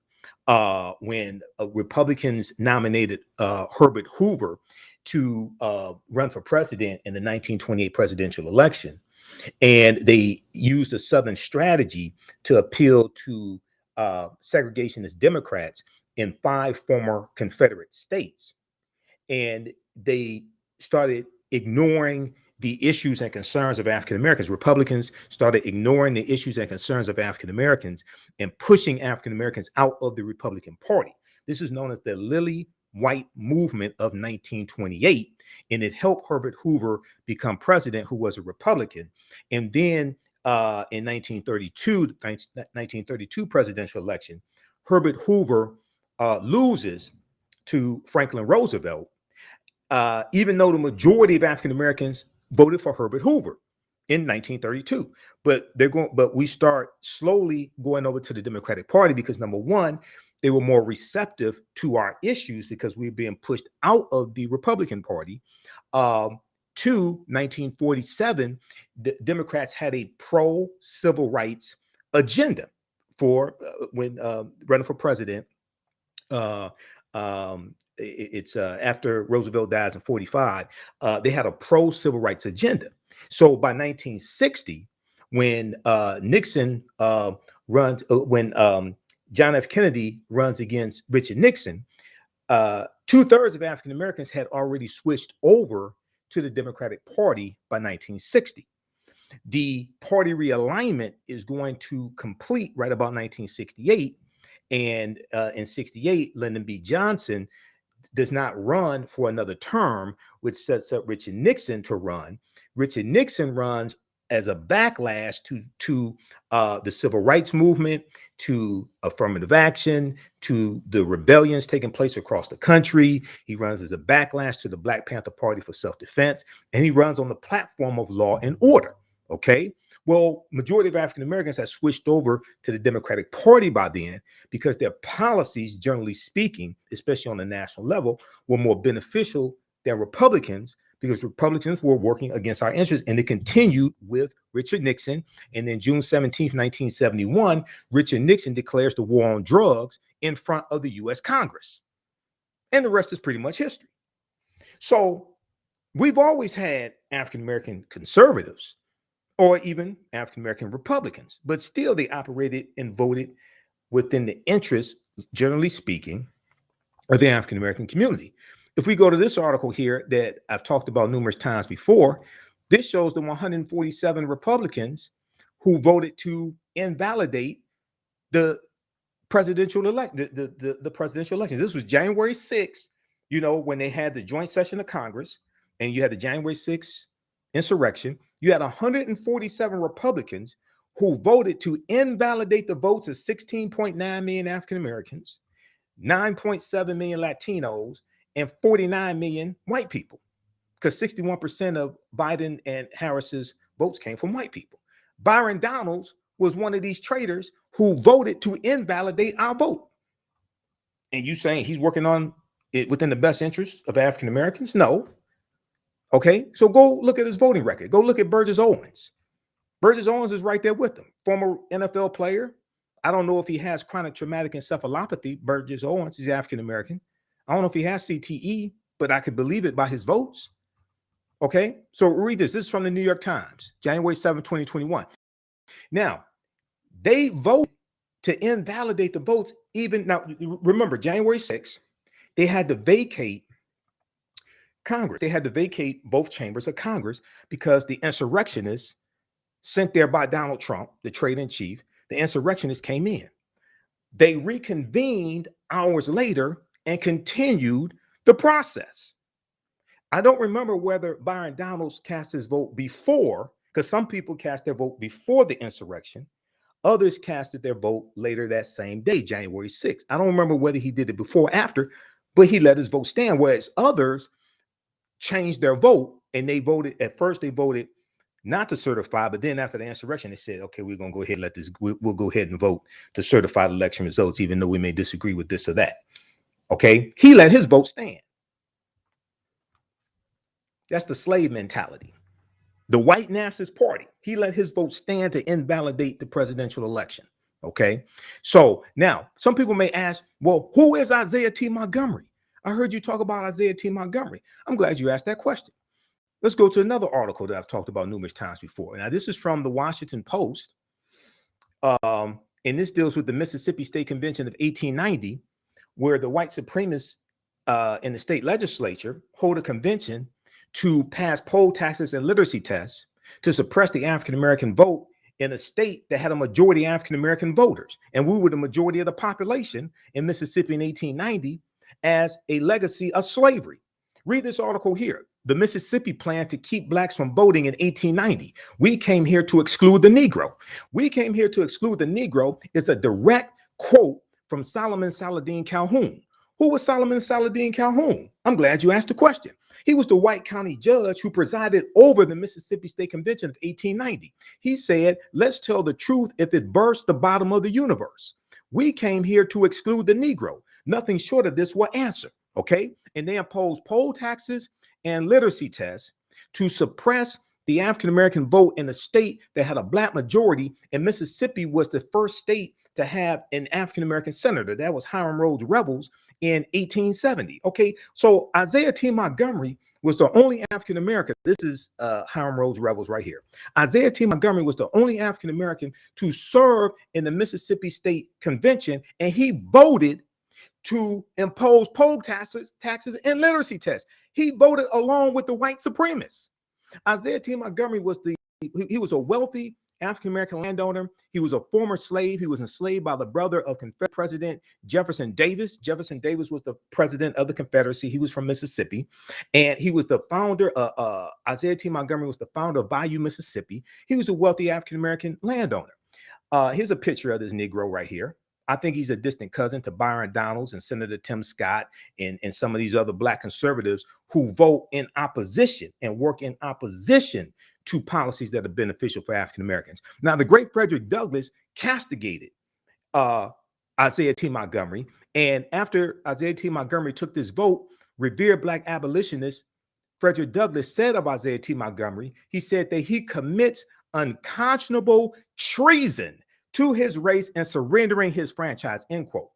when Republicans nominated Herbert Hoover to run for president in the 1928 presidential election. And they used a Southern strategy to appeal to segregationist Democrats in 5 former Confederate states. And they started ignoring the issues and concerns of African Americans. Republicans started ignoring the issues and concerns of African Americans and pushing African Americans out of the Republican Party. This is known as the Lily White movement of 1928, and it helped Herbert Hoover become president, who was a Republican. And then in 1932 presidential election, Herbert Hoover loses to Franklin Roosevelt, even though the majority of African Americans voted for Herbert Hoover in 1932. But we start slowly going over to the Democratic Party because, number one, they were more receptive to our issues because we were being pushed out of the Republican Party. 1947, the Democrats had a pro-civil rights agenda for when running for president. It's after Roosevelt dies in 45, they had a pro-civil rights agenda. So by 1960, when Nixon runs, when John F. Kennedy runs against Richard Nixon, 2/3 of African Americans had already switched over to the Democratic Party by 1960. The party realignment is going to complete right about 1968. And in 68, Lyndon B. Johnson does not run for another term, which sets up Richard Nixon to run. Richard Nixon runs as a backlash to the civil rights movement, to affirmative action, to the rebellions taking place across the country. He runs as a backlash to the Black Panther Party for self-defense, and he runs on the platform of law and order. Okay, well, majority of African Americans have switched over to the Democratic Party by then because their policies, generally speaking, especially on the national level, were more beneficial than Republicans, because Republicans were working against our interests. And it continued with Richard Nixon. And then June 17th, 1971, Richard Nixon declares the war on drugs in front of the U.S. Congress. And the rest is pretty much history. So we've always had African-American conservatives or even African-American Republicans, but still they operated and voted within the interests, generally speaking, of the African-American community. If we go to this article here that I've talked about numerous times before, this shows the 147 Republicans who voted to invalidate the presidential the presidential election. This was January 6th, when they had the joint session of Congress, and you had the January 6th insurrection. You had 147 Republicans who voted to invalidate the votes of 16.9 million African Americans, 9.7 million Latinos, and 49 million white people, because 61% of Biden and Harris's votes came from white people. Byron Donalds was one of these traitors who voted to invalidate our vote. And you saying he's working on it within the best interest of African Americans? No. Okay, so go look at his voting record. Go look at Burgess Owens. Burgess Owens is right there with him. Former NFL player. I don't know if he has chronic traumatic encephalopathy. Burgess Owens, he's African American. I don't know if he has CTE, but I could believe it by his votes. Okay, so read this. This is from the New York Times, January 7, 2021. Now, they voted to invalidate the votes. Even now, remember, January 6th, they had to vacate Congress. They had to vacate both chambers of Congress because the insurrectionists sent there by Donald Trump, the traitor-in-chief, the insurrectionists came in. They reconvened hours later and continued the process. I don't remember whether Byron Donalds cast his vote before, because some people cast their vote before the insurrection. Others casted their vote later that same day, January 6th. I don't remember whether he did it before or after, but he let his vote stand, whereas others changed their vote and they voted. At first, they voted not to certify, but then after the insurrection, they said, okay, we're going to go ahead and let this, we'll go ahead and vote to certify the election results, even though we may disagree with this or that. Okay, he let his vote stand. That's the slave mentality. The white nationalist party, he let his vote stand to invalidate the presidential election. Okay, so now some people may ask, well, who is Isaiah T. Montgomery? I heard you talk about Isaiah T. Montgomery. I'm glad you asked that question. Let's go to another article that I've talked about numerous times before. Now, this is from the Washington Post, and this deals with the Mississippi State Convention of 1890, where the white supremacists in the state legislature hold a convention to pass poll taxes and literacy tests to suppress the African-American vote in a state that had a majority of African-American voters. And we were the majority of the population in Mississippi in 1890 as a legacy of slavery. Read this article here. The Mississippi plan to keep blacks from voting in 1890. We came here to exclude the Negro. We came here to exclude the Negro is a direct quote from Solomon Saladin Calhoun. Who was Solomon Saladin Calhoun? I'm glad you asked the question. He was the white county judge who presided over the Mississippi State Convention of 1890. He said, let's tell the truth if it bursts the bottom of the universe. We came here to exclude the Negro. Nothing short of this will answer. Okay. And they imposed poll taxes and literacy tests to suppress the African-American vote in a state that had a black majority. And Mississippi was the first state to have an African-American senator. That was Hiram Rhodes Rebels in 1870. Okay, so Isaiah T. Montgomery was the only African-American. This is Hiram Rhodes Rebels right here. Isaiah T. Montgomery was the only African-American to serve in the Mississippi State Convention, and he voted to impose poll taxes and literacy tests. He voted along with the white supremacists. Isaiah T. Montgomery was he was a wealthy African-American landowner. He was a former slave. He was enslaved by the brother of Confederate President Jefferson Davis. Jefferson Davis was the president of the Confederacy. He was from Mississippi. And he was the founder, Isaiah T. Montgomery was the founder of Bayou, Mississippi. He was a wealthy African-American landowner. Here's a picture of this Negro right here. I think he's a distant cousin to Byron Donalds and Senator Tim Scott and some of these other black conservatives who vote in opposition and work in opposition to policies that are beneficial for African Americans. Now, the great Frederick Douglass castigated Isaiah T. Montgomery. And after Isaiah T. Montgomery took this vote, revered black abolitionist Frederick Douglass said of Isaiah T. Montgomery, he said that he commits unconscionable treason to his race and surrendering his franchise, end quote.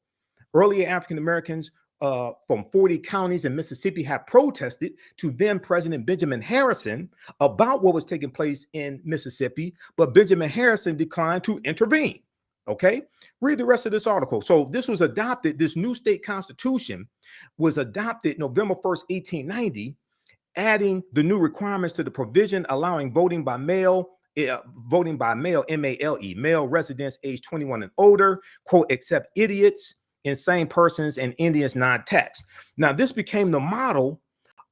Earlier African Americans from 40 counties in Mississippi have protested to then President Benjamin Harrison about what was taking place in Mississippi, but Benjamin Harrison declined to intervene. Okay, read the rest of this article. So this was adopted, this new state constitution was adopted November 1st, 1890, adding the new requirements to the provision allowing voting by mail, M-A-L-E, male residents age 21 and older, quote, except idiots, insane persons, and Indians non-taxed. Now, this became the model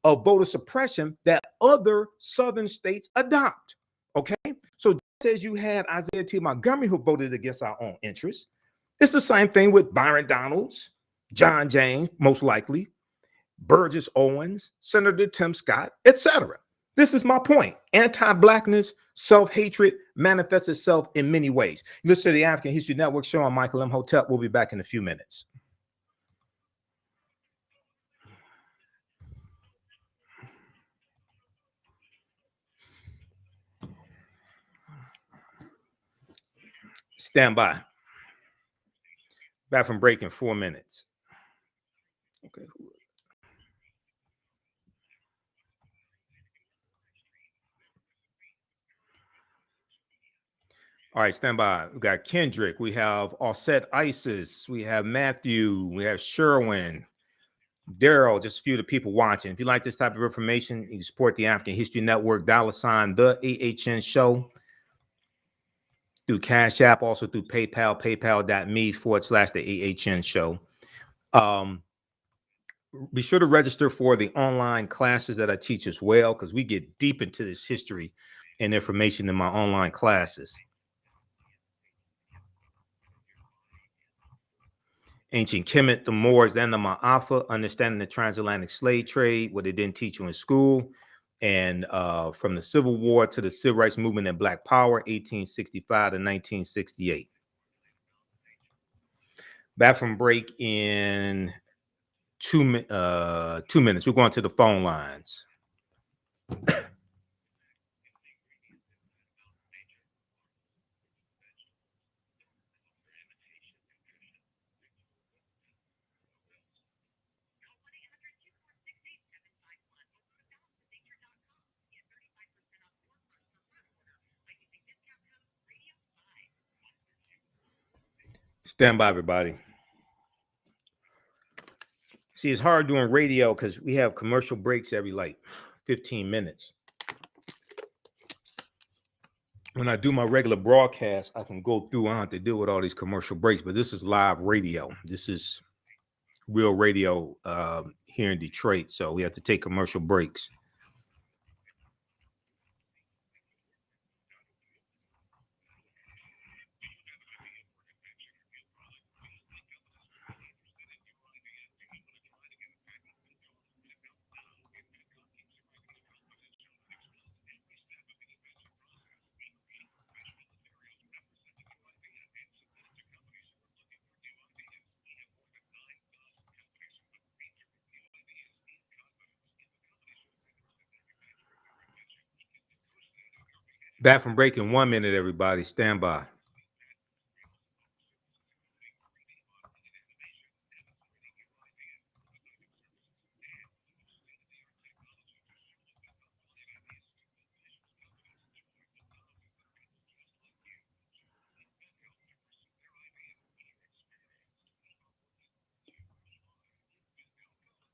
of voter suppression that other southern states adopt. Okay, so just as you had Isaiah T. Montgomery who voted against our own interests, it's the same thing with Byron Donalds, John James, most likely, Burgess Owens, Senator Tim Scott, etc. This is my point. Anti-blackness, self-hatred manifests itself in many ways. You listen to the African History Network show. I'm Michael Imhotep. We'll be back in a few minutes. Stand by. Back from break in 4 minutes. Okay. All right, stand by. We got Kendrick. We have Offset Isis. We have Matthew. We have Sherwin. Daryl, just a few of the people watching. If you like this type of information, you can support the African History Network, $ TheAHNShow through Cash App, also through PayPal, paypal.me/TheAHNShow. be sure to register for the online classes that I teach as well, because we get deep into this history and information in my online classes. Ancient Kemet, the Moors, and the Ma'afa, understanding the transatlantic slave trade, what they didn't teach you in school, and from the Civil War to the Civil Rights Movement and Black Power, 1865 to 1968. Back from break in 2 minutes. We're going to the phone lines. Stand by, everybody. See, it's hard doing radio because we have commercial breaks every like 15 minutes. When I do my regular broadcast, I can go through. I don't have to deal with all these commercial breaks, but this is live radio. This is real radio here in Detroit, so we have to take commercial breaks. Back from break in 1 minute, everybody. Stand by.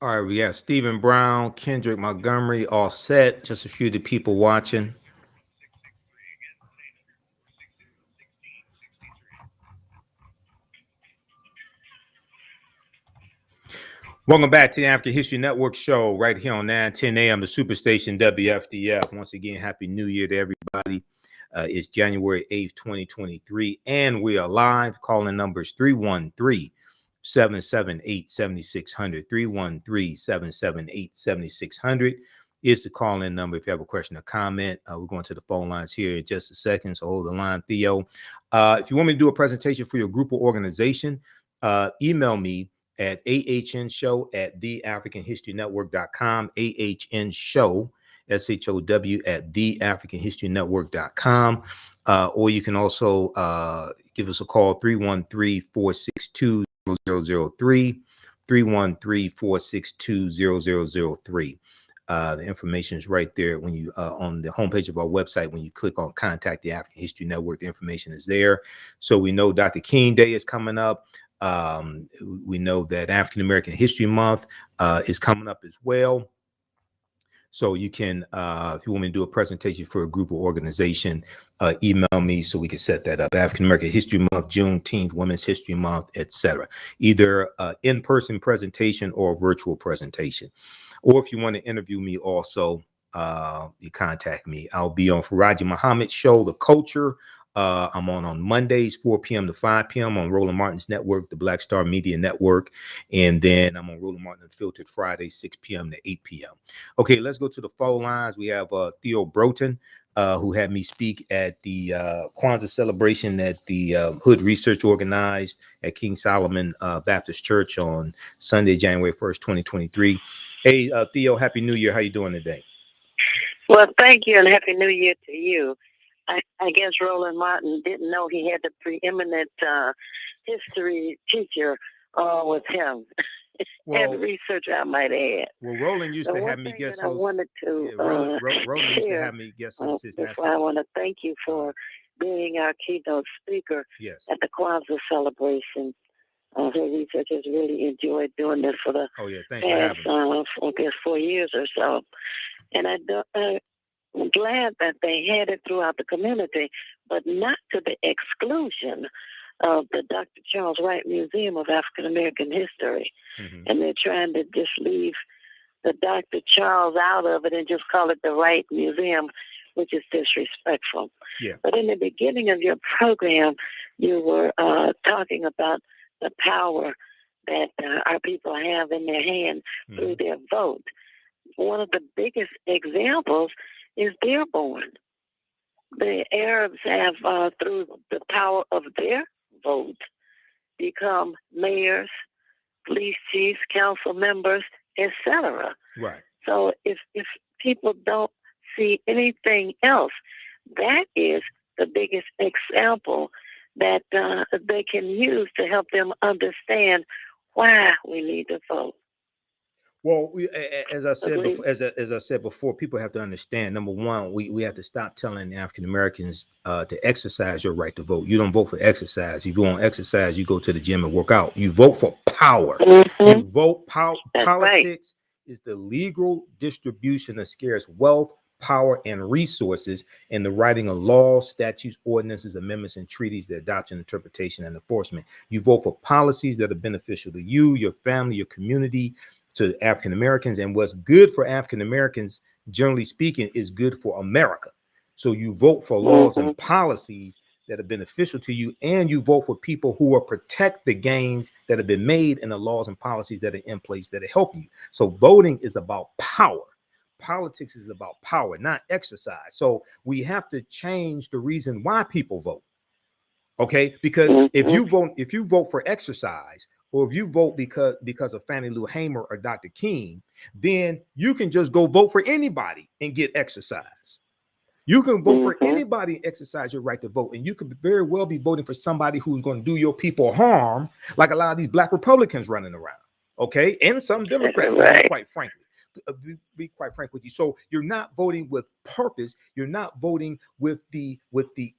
All right, we have Stephen Brown, Kendrick Montgomery, all set. Just a few of the people watching. Welcome back to the African History Network show right here on 910 AM, the Superstation WFDF. Once again, Happy New Year to everybody. It's January 8th, 2023, and we are live. Calling numbers 313-778-7600. 313-778-7600 is the call-in number if you have a question or comment. We're going to the phone lines here in just a second, so hold the line, Theo. If you want me to do a presentation for your group or organization, email me at TheAHNShow at TheAfricanHistoryNetwork.com. TheAHNShow, SHOW, at TheAfricanHistoryNetwork.com. Or you can also give us a call, 313-462-0003, 313-462-0003. The information is right there when you on the homepage of our website. When you click on Contact the African History Network, the information is there. So we know Dr. King Day is coming up. We know that African American History Month is coming up as well. So you can, if you want me to do a presentation for a group or organization, email me so we can set that up. African American History Month, Juneteenth, Women's History Month, etc. Either in-person presentation or a virtual presentation. Or if you want to interview me also, you contact me. I'll be on Faraji Muhammad's show, The Culture. I'm on Mondays, 4 p.m. to 5 p.m. on Roland Martin's network, the Black Star Media Network. And then I'm on Roland Martin Unfiltered Friday, 6 p.m. to 8 p.m. Okay, let's go to the phone lines. We have Theo Broughton, who had me speak at the Kwanzaa celebration that the Hood Research organized at King Solomon Baptist Church on Sunday, January 1st, 2023. Hey, Theo, Happy New Year. How you doing today? Well, thank you, and Happy New Year to you. I guess Roland Martin didn't know he had the preeminent history teacher with him. Well, and researcher, I might add. Well, Roland used to have me guest host. I wanted to Roland used to have me guest host. I want to thank you for being our keynote speaker at the Kwanzaa celebration. Her research has really enjoyed doing this for the thanks for having me. I guess 4 years or so. And I'm glad that they had it throughout the community, but not to the exclusion of the Dr. Charles Wright Museum of African American History. And they're trying to just leave the Dr. Charles out of it and just call it the Wright Museum, which is disrespectful. Yeah. But in the beginning of your program, you were talking about the power that our people have in their hand through their vote. One of the biggest examples is Dearborn. The Arabs have, through the power of their vote, become mayors, police chiefs, council members, etc. Right. So if people don't see anything else, that is the biggest example that they can use to help them understand why we need to vote. Well, as I said before, as I said before, people have to understand. Number one, we have to stop telling African Americans to exercise your right to vote. You don't vote for exercise. If you want exercise, you go to the gym and work out. You vote for power. You vote power. Politics is the legal distribution of scarce wealth, power, and resources, and the writing of laws, statutes, ordinances, amendments, and treaties, the adoption, interpretation, and enforcement. You vote for policies that are beneficial to you, your family, your community, to African Americans, and what's good for African Americans, generally speaking, is good for America. So you vote for laws and policies that are beneficial to you, and you vote for people who will protect the gains that have been made and the laws and policies that are in place that are helping you. So voting is about power. Politics is about power, not exercise. So we have to change the reason why people vote. Okay, because if you vote for exercise, or if you vote because of Fannie Lou Hamer or Dr. King, then you can just go vote for anybody and get exercise. You can vote for anybody and exercise your right to vote, and you could very well be voting for somebody who's going to do your people harm, like a lot of these black Republicans running around. Okay, and some Democrats, quite frankly. Be quite frank with you. So you're not voting with purpose. You're not voting with the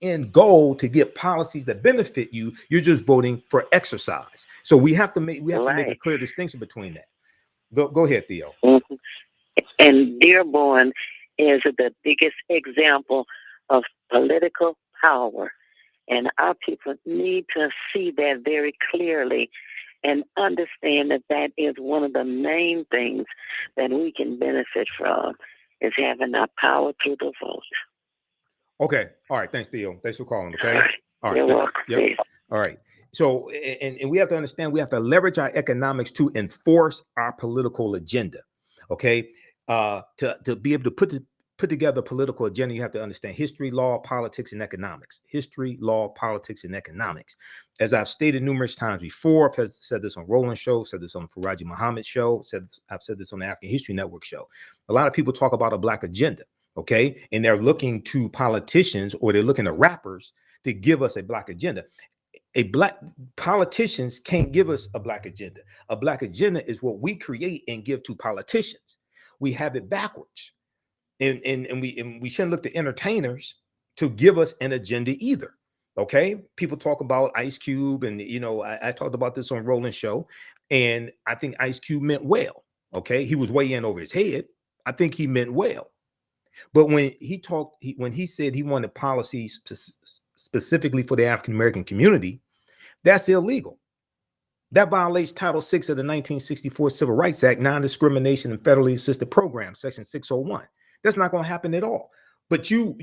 end goal to get policies that benefit you. You're just voting for exercise. So we have to make a clear distinction between that. Go ahead, Theo. And Dearborn is the biggest example of political power, and our people need to see that very clearly and understand that that is one of the main things that we can benefit from, is having our power through the vote. Okay. All right. Thanks, Theo. Thanks for calling. Okay. All right. You're welcome. Yep. All right. So, and we have to understand, we have to leverage our economics to enforce our political agenda. Okay. To be able to put together a political agenda, you have to understand history, law, politics, and economics. History, law, politics, and economics. As I've stated numerous times before, I've said this on Roland show, said this on Faraji Muhammad show, I've said this on the African History Network show. A lot of people talk about a black agenda, okay? And they're looking to politicians, or they're looking to rappers to give us a black agenda. Politicians can't give us a black agenda. A black agenda is what we create and give to politicians. We have it backwards. And we shouldn't look to entertainers to give us an agenda either. Okay, people talk about Ice Cube, and I talked about this on Roland show, and I think Ice Cube meant well. Okay, he was way in over his head. I think he meant well, but when he said he wanted policies specifically for the African American community, that's illegal. That violates Title VI of the 1964 Civil Rights Act, non-discrimination and federally assisted programs, Section 601. That's not going to happen at all. But you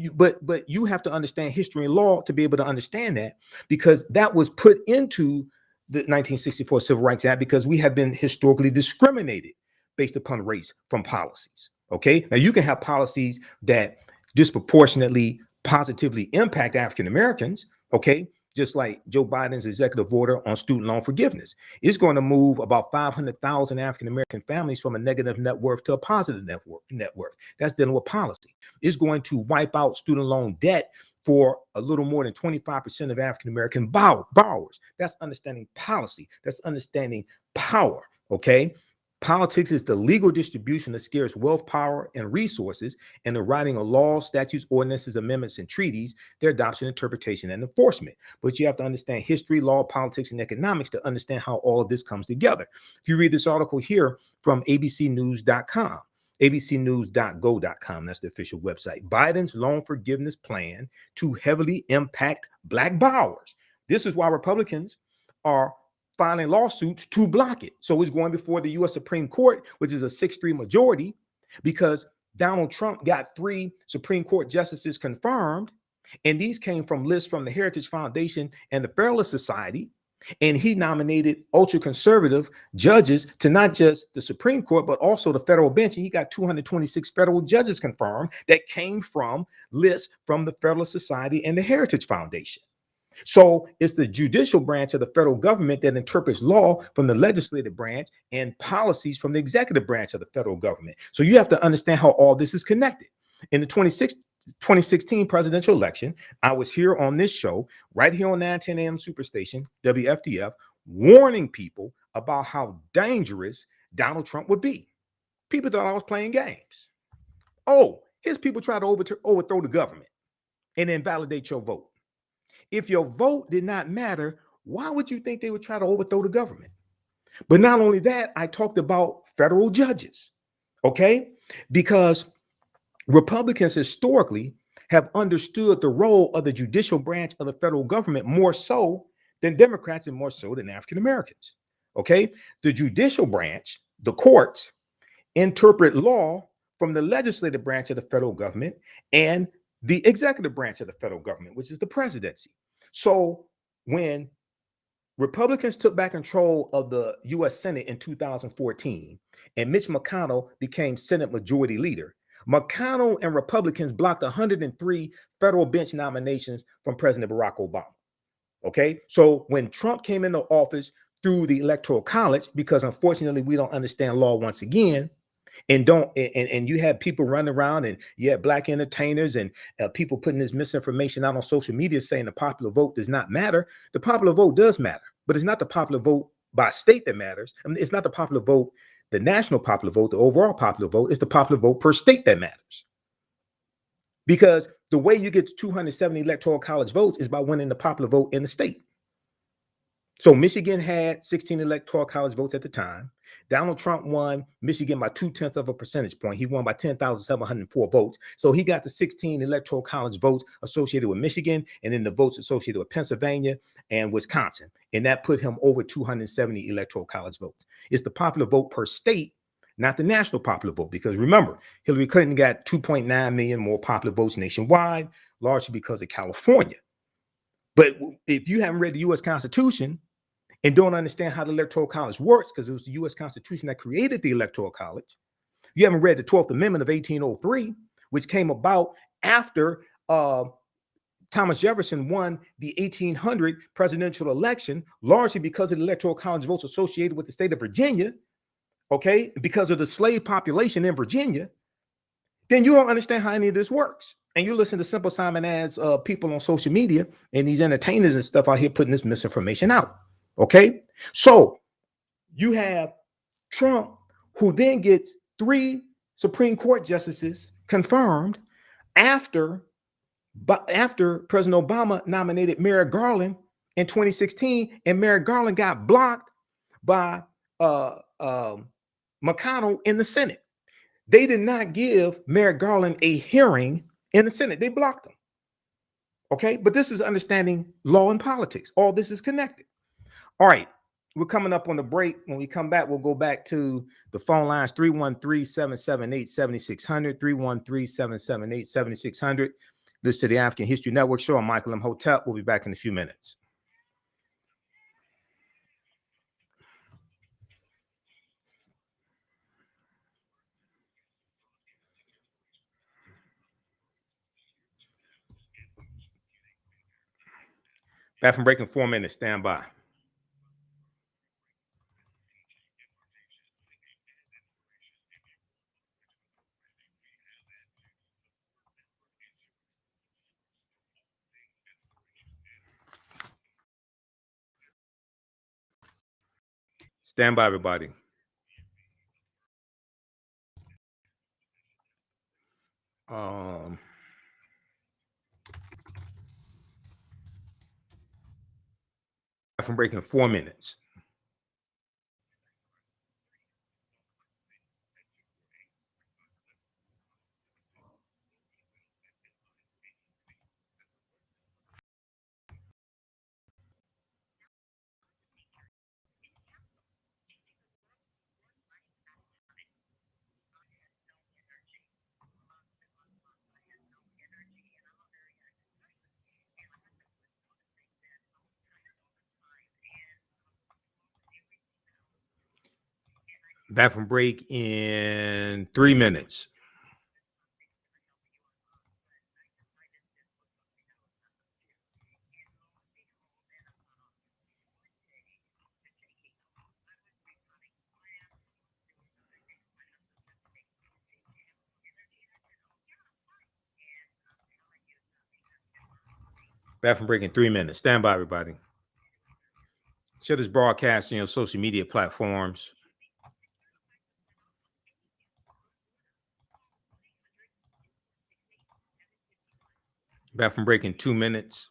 have to understand history and law to be able to understand that, because that was put into the 1964 Civil Rights Act because we have been historically discriminated based upon race from policies. Okay, now you can have policies that disproportionately positively impact African Americans. Okay, just like Joe Biden's executive order on student loan forgiveness. It's going to move about 500,000 African-American families from a negative net worth to a positive net worth. That's dealing with policy. It's going to wipe out student loan debt for a little more than 25% of African-American borrowers. That's understanding policy. That's understanding power, okay? Politics is the legal distribution of scarce wealth, power, and resources, and the writing of laws, statutes, ordinances, amendments, and treaties, their adoption, interpretation, and enforcement. But you have to understand history, law, politics, and economics to understand how all of this comes together. If you read this article here from abcnews.com, abcnews.go.com, that's the official website, Biden's loan forgiveness plan to heavily impact black borrowers. This is why Republicans are filing lawsuits to block it. So it's going before the U.S. Supreme Court, which is a 6-3 majority, because Donald Trump got 3 Supreme Court justices confirmed, and these came from lists from the Heritage Foundation and the Federalist Society. And he nominated ultra-conservative judges to not just the Supreme Court, but also the federal bench. And he got 226 federal judges confirmed that came from lists from the Federalist Society and the Heritage Foundation. So it's the judicial branch of the federal government that interprets law from the legislative branch and policies from the executive branch of the federal government. So you have to understand how all this is connected. In the 2016 presidential election, I was here on this show, right here on 910 AM Superstation, WFDF, warning people about how dangerous Donald Trump would be. People thought I was playing games. Oh, his people try to overthrow the government and invalidate your vote. If your vote did not matter, why would you think they would try to overthrow the government? But not only that, I talked about federal judges, okay? Because Republicans historically have understood the role of the judicial branch of the federal government more so than Democrats and more so than African Americans. Okay, the judicial branch, the courts, interpret law from the legislative branch of the federal government and the executive branch of the federal government, which is the presidency. So when Republicans took back control of the U.S. Senate in 2014 and Mitch McConnell became Senate Majority Leader, McConnell and Republicans blocked 103 federal bench nominations from President Barack Obama. Okay, so when Trump came into office through the Electoral College, because unfortunately we don't understand law once again, and you had people running around, and you had black entertainers and people putting this misinformation out on social media saying the popular vote does not matter. The popular vote does matter, but it's not the popular vote by state that matters. I mean, it's not the popular vote, the national popular vote, the overall popular vote. It's the popular vote per state that matters. Because the way you get 270 Electoral College votes is by winning the popular vote in the state. So Michigan had 16 Electoral College votes at the time. Donald Trump won Michigan by 0.2 of a percentage point. He won by 10,704 votes. So he got the 16 Electoral College votes associated with Michigan, and then the votes associated with Pennsylvania and Wisconsin. And that put him over 270 Electoral College votes. It's the popular vote per state, not the national popular vote. Because remember, Hillary Clinton got 2.9 million more popular votes nationwide, largely because of California. But if you haven't read the U.S. Constitution and don't understand how the Electoral College works, because it was the U.S. Constitution that created the Electoral College, you haven't read the 12th Amendment of 1803, which came about after Thomas Jefferson won the 1800 presidential election, largely because of the Electoral College votes associated with the state of Virginia, okay, because of the slave population in Virginia, then you don't understand how any of this works. And you listen to Simple Simon as people on social media and these entertainers and stuff out here putting this misinformation out. Okay, so you have Trump, who then gets 3 Supreme Court justices confirmed after President Obama nominated Merrick Garland in 2016, and Merrick Garland got blocked by McConnell in the Senate. They did not give Merrick Garland a hearing in the Senate. They blocked him. Okay, but this is understanding law and politics. All this is connected. All right, we're coming up on the break. When we come back, we'll go back to the phone lines, 313-778-7600, 313-778-7600. This to the African History Network show. I'm Michael Imhotep. We'll be back in a few minutes. Back from break in 4 minutes. Stand by. Stand by, everybody. From breaking 4 minutes. Back from break in 3 minutes. Back from break in 3 minutes. Stand by, everybody. Share this broadcast on your social media platforms. Back from break in 2 minutes.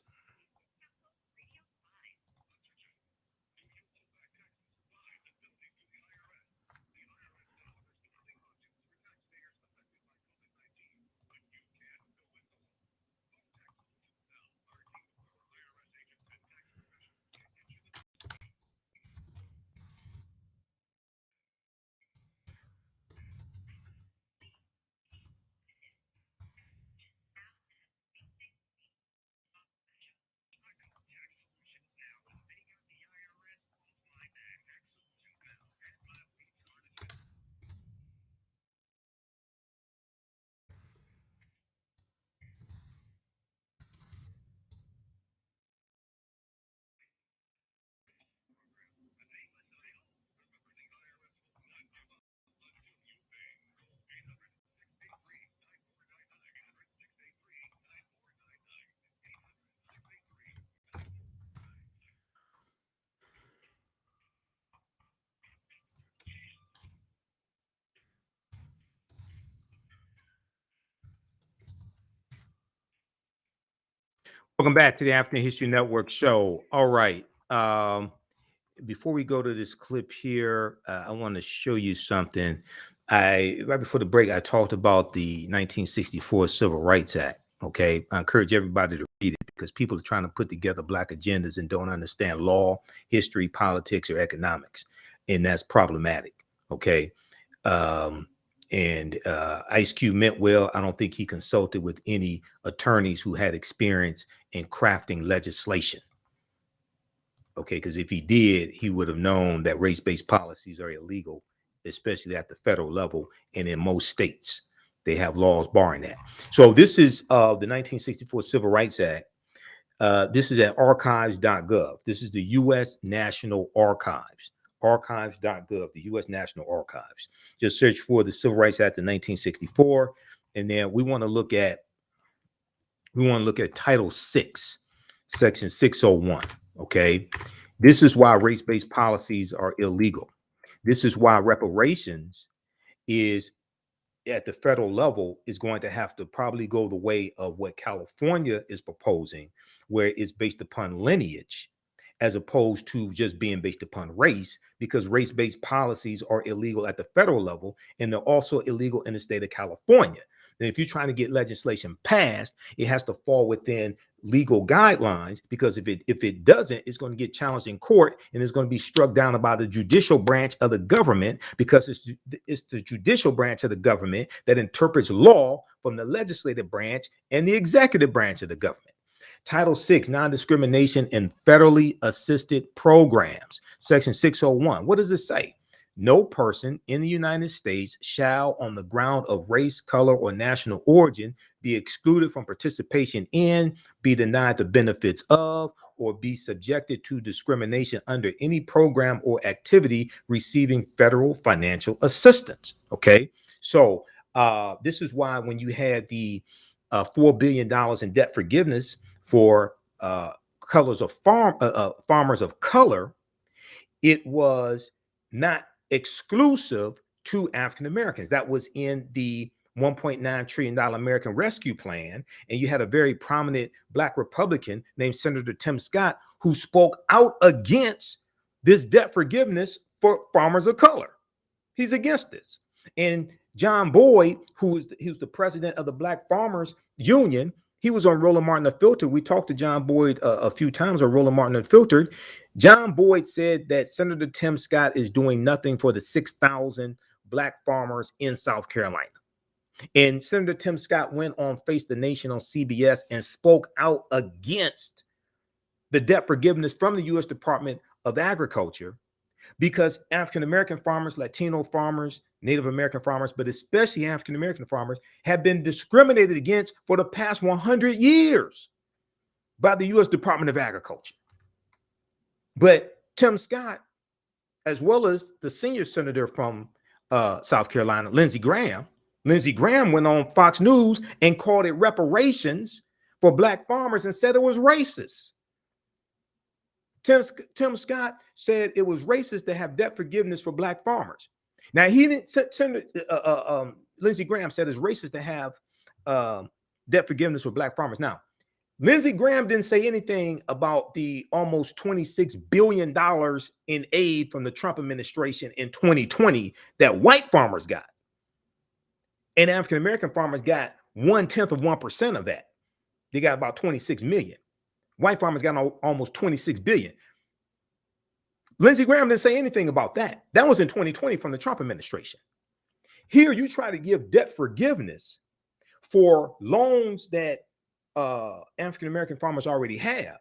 Welcome back to the African History Network show. All right. Before we go to this clip here, I want to show you something. Right before the break, I talked about the 1964 Civil Rights Act. Okay. I encourage everybody to read it because people are trying to put together black agendas and don't understand law, history, politics, or economics. And that's problematic. Okay. And Ice Cube meant well. I don't think he consulted with any attorneys who had experience in crafting legislation. Okay, because if he did, he would have known that race-based policies are illegal, especially at the federal level and in most states. They have laws barring that. So this is the 1964 Civil Rights Act. This is at archives.gov. This is the U.S. National Archives. Archives.gov, the U.S. National Archives. Just search for the Civil Rights Act of 1964, and then we want to look at Title VI, Section 601. Okay, this is why race-based policies are illegal. This is why reparations is at the federal level is going to have to probably go the way of what California is proposing, where it's based upon lineage as opposed to just being based upon race, because race-based policies are illegal at the federal level and they're also illegal in the state of California. And if you're trying to get legislation passed, it has to fall within legal guidelines, because if it doesn't, it's going to get challenged in court and it's going to be struck down by the judicial branch of the government, because it's the judicial branch of the government that interprets law from the legislative branch and the executive branch of the government. Title VI, non-discrimination in federally assisted programs, Section 601. What does it say? No person in the United States shall, on the ground of race, color, or national origin, be excluded from participation in, be denied the benefits of, or be subjected to discrimination under any program or activity receiving federal financial assistance. Okay, so this is why when you had the $4 billion in debt forgiveness for farmers of color, it was not exclusive to African Americans. That was in the $1.9 trillion American Rescue Plan. And you had a very prominent Black Republican named Senator Tim Scott who spoke out against this debt forgiveness for farmers of color. He's against this. And John Boyd, he was the president of the Black Farmers Union, he was on Roland Martin Unfiltered. We talked to John Boyd a few times on Roland Martin Unfiltered. John Boyd said that Senator Tim Scott is doing nothing for the 6,000 Black farmers in South Carolina. And Senator Tim Scott went on Face the Nation on CBS and spoke out against the debt forgiveness from the U.S. Department of Agriculture, because African-American farmers, Latino farmers, Native American farmers, but especially African-American farmers have been discriminated against for the past 100 years by the U.S. Department of Agriculture. But Tim Scott, as well as the senior senator from South Carolina, Lindsey Graham went on Fox News and called it reparations for black farmers and said it was racist. Tim Scott said it was racist to have debt forgiveness for black farmers. Now, he didn't. Lindsey Graham said it's racist to have debt forgiveness for black farmers. Now, Lindsey Graham didn't say anything about the almost $26 billion in aid from the Trump administration in 2020 that white farmers got. And African-American farmers got 0.1% of that. They got about 26 million. White farmers got almost 26 billion. Lindsey Graham didn't say anything about that. That was in 2020 from the Trump administration. Here, you try to give debt forgiveness for loans that African-American farmers already have.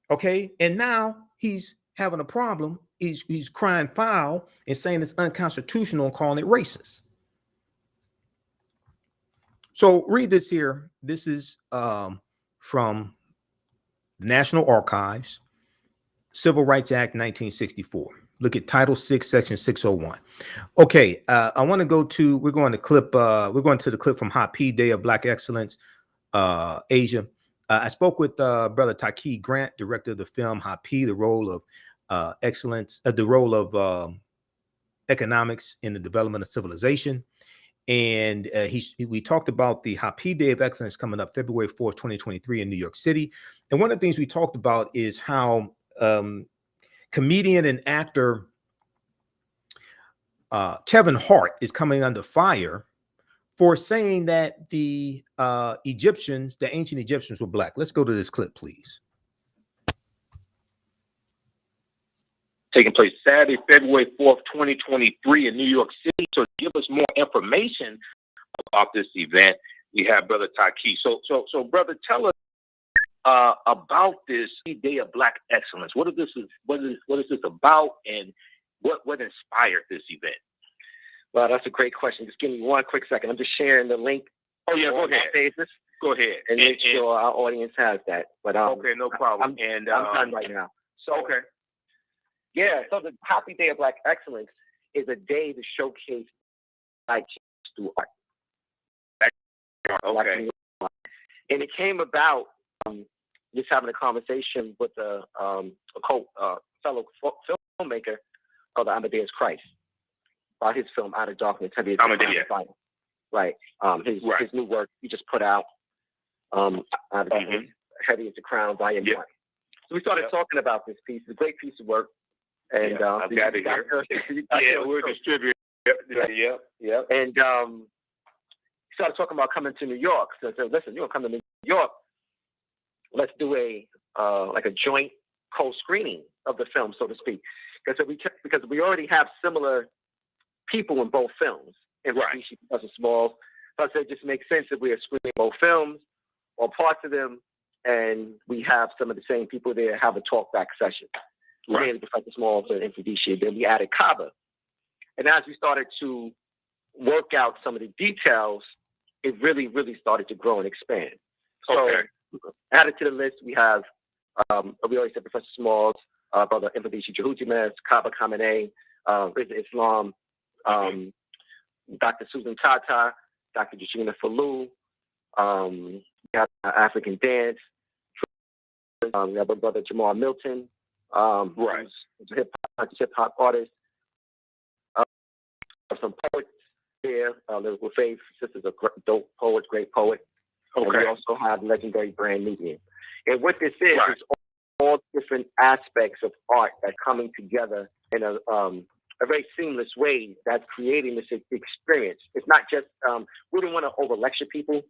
Okay. And now he's having a problem. He's crying foul and saying it's unconstitutional and calling it racist. So read this here. This is from the National Archives, Civil Rights Act, 1964. Look at Title 6, Section 601. Okay, I want to go to, we're going to the clip from Hapi, Day of Black Excellence, Asia. I spoke with Brother Taaqiy Grant, director of the film Hapi, the role of excellence, the role of economics in the development of civilization. And we talked about the Hapi Day of Excellence coming up February 4th, 2023 in New York City. And one of the things we talked about is how comedian and actor Kevin Hart is coming under fire for saying that the Egyptians, the ancient Egyptians, were black. Let's go to this clip, please. Taking place Saturday, February 4th, 2023 in New York City. So to give us more information about this event, we have Brother Taaqiy. So brother, tell us about this Day of Black Excellence. What is this about, and what inspired this event? Well, that's a great question. Just give me one quick second. I'm just sharing the link. Oh yeah, go ahead. Pages Go ahead. and make sure our audience has that. But okay, no problem. I'm done right now. So okay. Yeah, so the Happy Day of Black Excellence is a day to showcase Black through art. Okay. And it came about just having a conversation with a fellow filmmaker called Amadeus Christ about his film Out of Darkness, Heavy as the Crown. Right. His new work he just put out, Heavy as the Crown, Volume 1. So we started talking about this piece. It's a great piece of work. And I've got it here. We're distributing. Yep. And he started talking about coming to New York. So I said, listen, you're gonna come to New York. Let's do a joint co-screening of the film, so to speak. Because we already have similar people in both films. And Professor Smalls. So I said it just makes sense that we are screening both films or parts of them, and we have some of the same people there have a talk back session. Right. Mainly Professor Smalls and Infidisha. Then we added Kaba. And as we started to work out some of the details, it really, really started to grow and expand. So added to the list, we have, we already said Professor Smalls, Brother Infidisha Jahutimes, Kaba Khamenei, Rizza Islam, Dr. Susan Tata, Dr. Jashina Falou, we have African Dance, we have our brother Jamar Milton, who's a hip hop artist. Some poets there, Lyrical Faith, Sisters of Dope Poets, great poet. And we also have legendary Brand Medium. And what this is all different aspects of art that coming together in a very seamless way that's creating this experience. It's not just, we didn't want to over lecture people.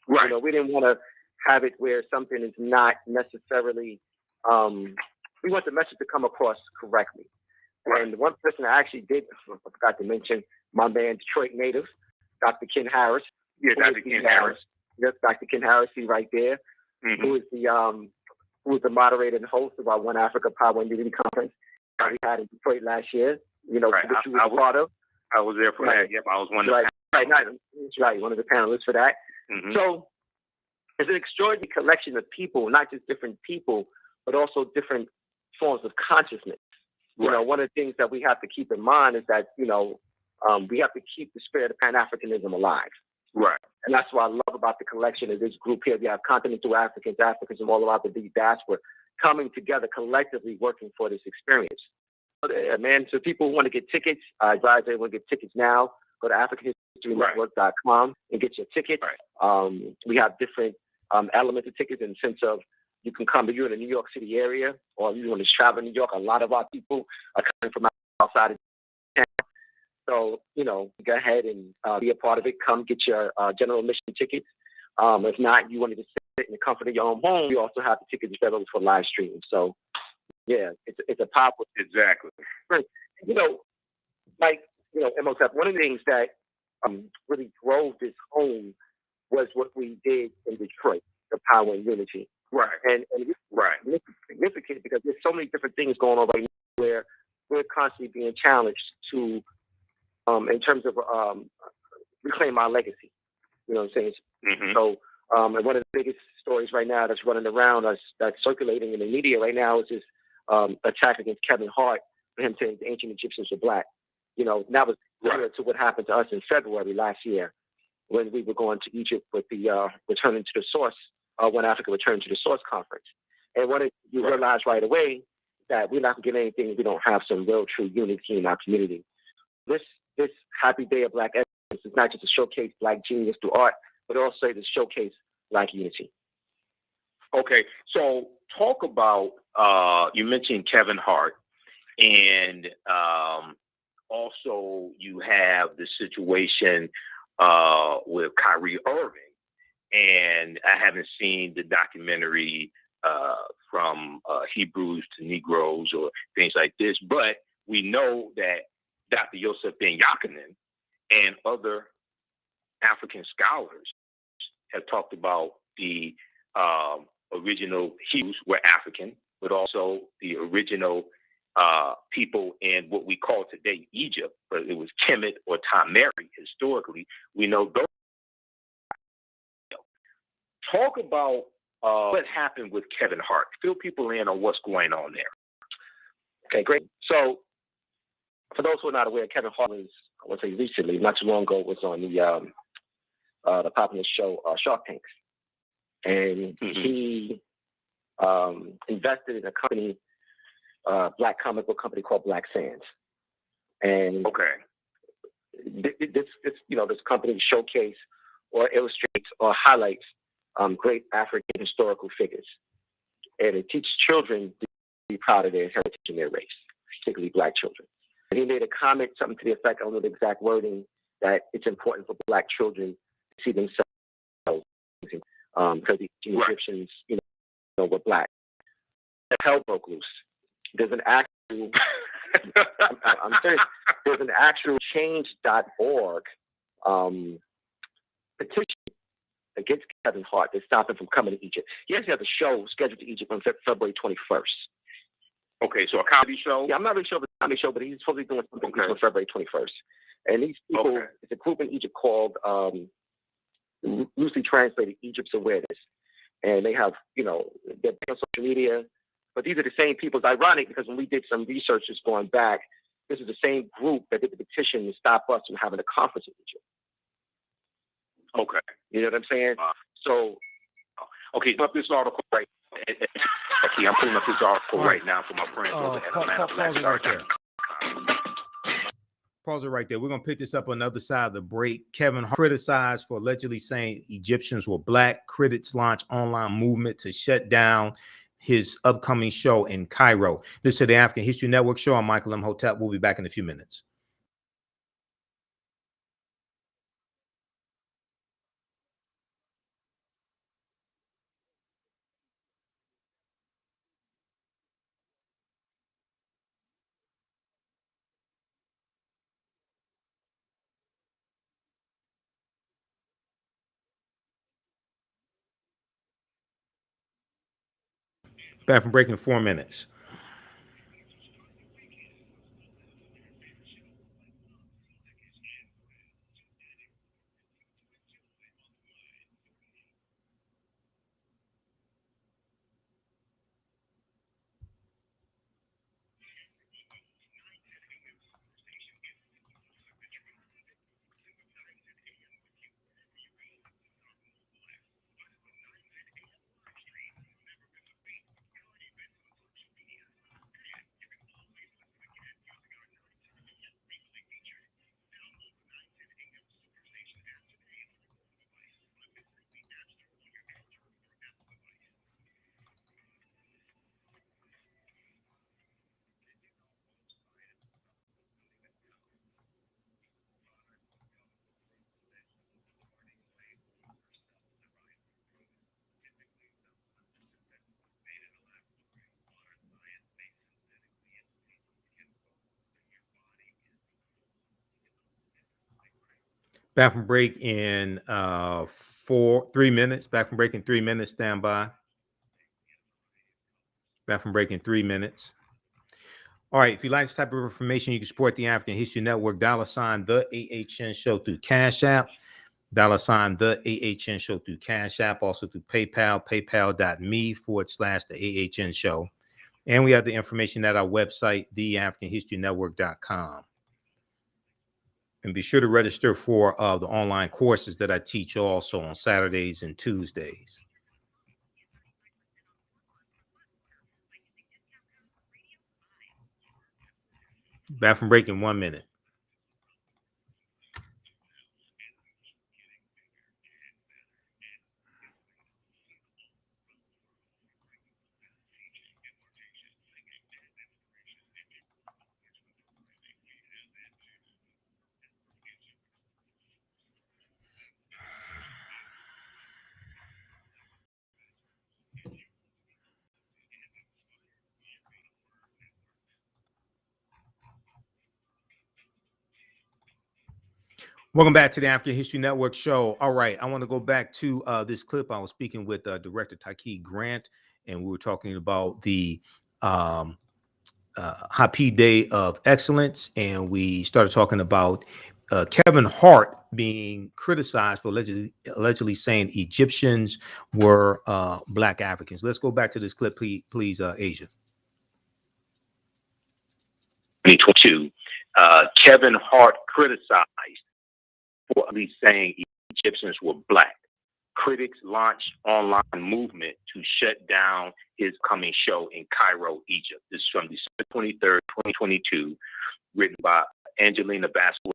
Right. You know, we didn't want to have it where something is not necessarily, we want the message to come across correctly. Right. And one person I actually did, I forgot to mention, my man, Detroit native, Dr. Ken Harris. Yeah, Dr. Ken Harris. Yes, Dr. Ken Harris, right there, who is the moderator and host of our One Africa Power and Unity Conference. we had in Detroit last year. You know, right. which you were part of. I was there for that. Yep, I was one of the right, one of the panelists for that. Mm-hmm. So it's an extraordinary collection of people, not just different people, but also different forms of consciousness. You know, one of the things that we have to keep in mind is that, you know, we have to keep the spirit of Pan-Africanism alive. Right. And that's what I love about the collection of this group here. We have continental Africans, Africans from all around the diaspora coming together collectively working for this experience. Man, so people who want to get tickets, I advise everyone to get tickets now. Go to AfricanHistoryNetwork.com and get your ticket. Right. We have different elements of tickets in the sense of you can come, if you're in the New York City area or you want to travel in New York. A lot of our people are coming from outside of town. So, you know, go ahead and be a part of it. Come get your general admission tickets. If not, you want to just sit in the comfort of your own home, we also have the tickets available for live streaming. So, yeah, it's a powerful. Exactly. Right. You know, like, you know, Imhotep, one of the things that really drove this home was what we did in Detroit, the power and unity. Right. And it's significant because there's so many different things going on right now where we're constantly being challenged to, in terms of reclaim our legacy. You know what I'm saying? Mm-hmm. So, and one of the biggest stories right now that's running around that's circulating in the media right now is this attack against Kevin Hart for him saying the ancient Egyptians were black. You know, that was similar to what happened to us in February last year when we were going to Egypt with the Returning to the Source, when Africa returned to the Source conference. And what you realize right away that we're not going to get anything if we don't have some real true unity in our community. This Happy Day of Black Excellence is not just to showcase Black genius through art, but also to showcase Black unity. Okay, so talk about, you mentioned Kevin Hart, and also you have the situation with Kyrie Irving. And I haven't seen the documentary from Hebrews to Negroes or things like this, but we know that Dr. Yosef Ben Yakinen and other African scholars have talked about the original Hebrews were African, but also the original people in what we call today Egypt, but it was Kemet or Tamari historically. We know those. Talk about what happened with Kevin Hart. Fill people in on what's going on there. Okay, great. So, for those who are not aware, Kevin Hart was, I would say recently, not too long ago, was on the popular show Shark Tanks. And he invested in a company, black comic book company called Black Sands. And this company showcase or illustrates or highlights great African historical figures. And it teaches children to be proud of their heritage and their race, particularly Black children. And he made a comment, something to the effect, I don't know the exact wording, that it's important for Black children to see themselves because the Egyptians, were Black. Hell broke loose. There's an actual, I'm serious, there's an actual change.org petition against Kevin Hart to stop him from coming to Egypt. He actually has a show scheduled to Egypt on February 21st. Okay, so a comedy show? Yeah, I'm not really sure if it's a comedy show, but he's supposed to be doing something on February 21st. And these people, it's a group in Egypt called, loosely translated, Egypt's Awareness. And they have, they're on social media. But these are the same people. It's ironic because when we did some research just going back, this is the same group that did the petition to stop us from having a conference in Egypt. Okay. You know what I'm saying? So, okay, up this article right. Okay, I'm pulling up this article right now for my friends. Pause it right there. We're going to pick this up on the other side of the break. Kevin Hart criticized for allegedly saying Egyptians were Black. Critics launch online movement to shut down his upcoming show in Cairo. This is the African History Network show. I'm Michael Imhotep. We'll be back in a few minutes. Back from break in 4 minutes. Back from break in 3 minutes. Back from break in 3 minutes. Stand by. Back from break in 3 minutes. All right. If you like this type of information, you can support the African History Network. $ the AHN Show through Cash App. $ the AHN Show through Cash App. Also through PayPal. PayPal.me/the AHN Show. And we have the information at our website, theAfricanHistoryNetwork.com. And be sure to register for the online courses that I teach also on Saturdays and Tuesdays. Back from break in 1 minute. Welcome back to the African History Network show. All right, I want to go back to this clip. I was speaking with Director Taaqiy Grant, and we were talking about the Hapi Day of Excellence, and we started talking about Kevin Hart being criticized for allegedly saying Egyptians were Black Africans. Let's go back to this clip, please, Asia. 2022, Kevin Hart criticized for at least saying Egyptians were Black. Critics launched online movement to shut down his coming show in Cairo, Egypt. This is from December 23rd, 2022, written by Angelina Basswood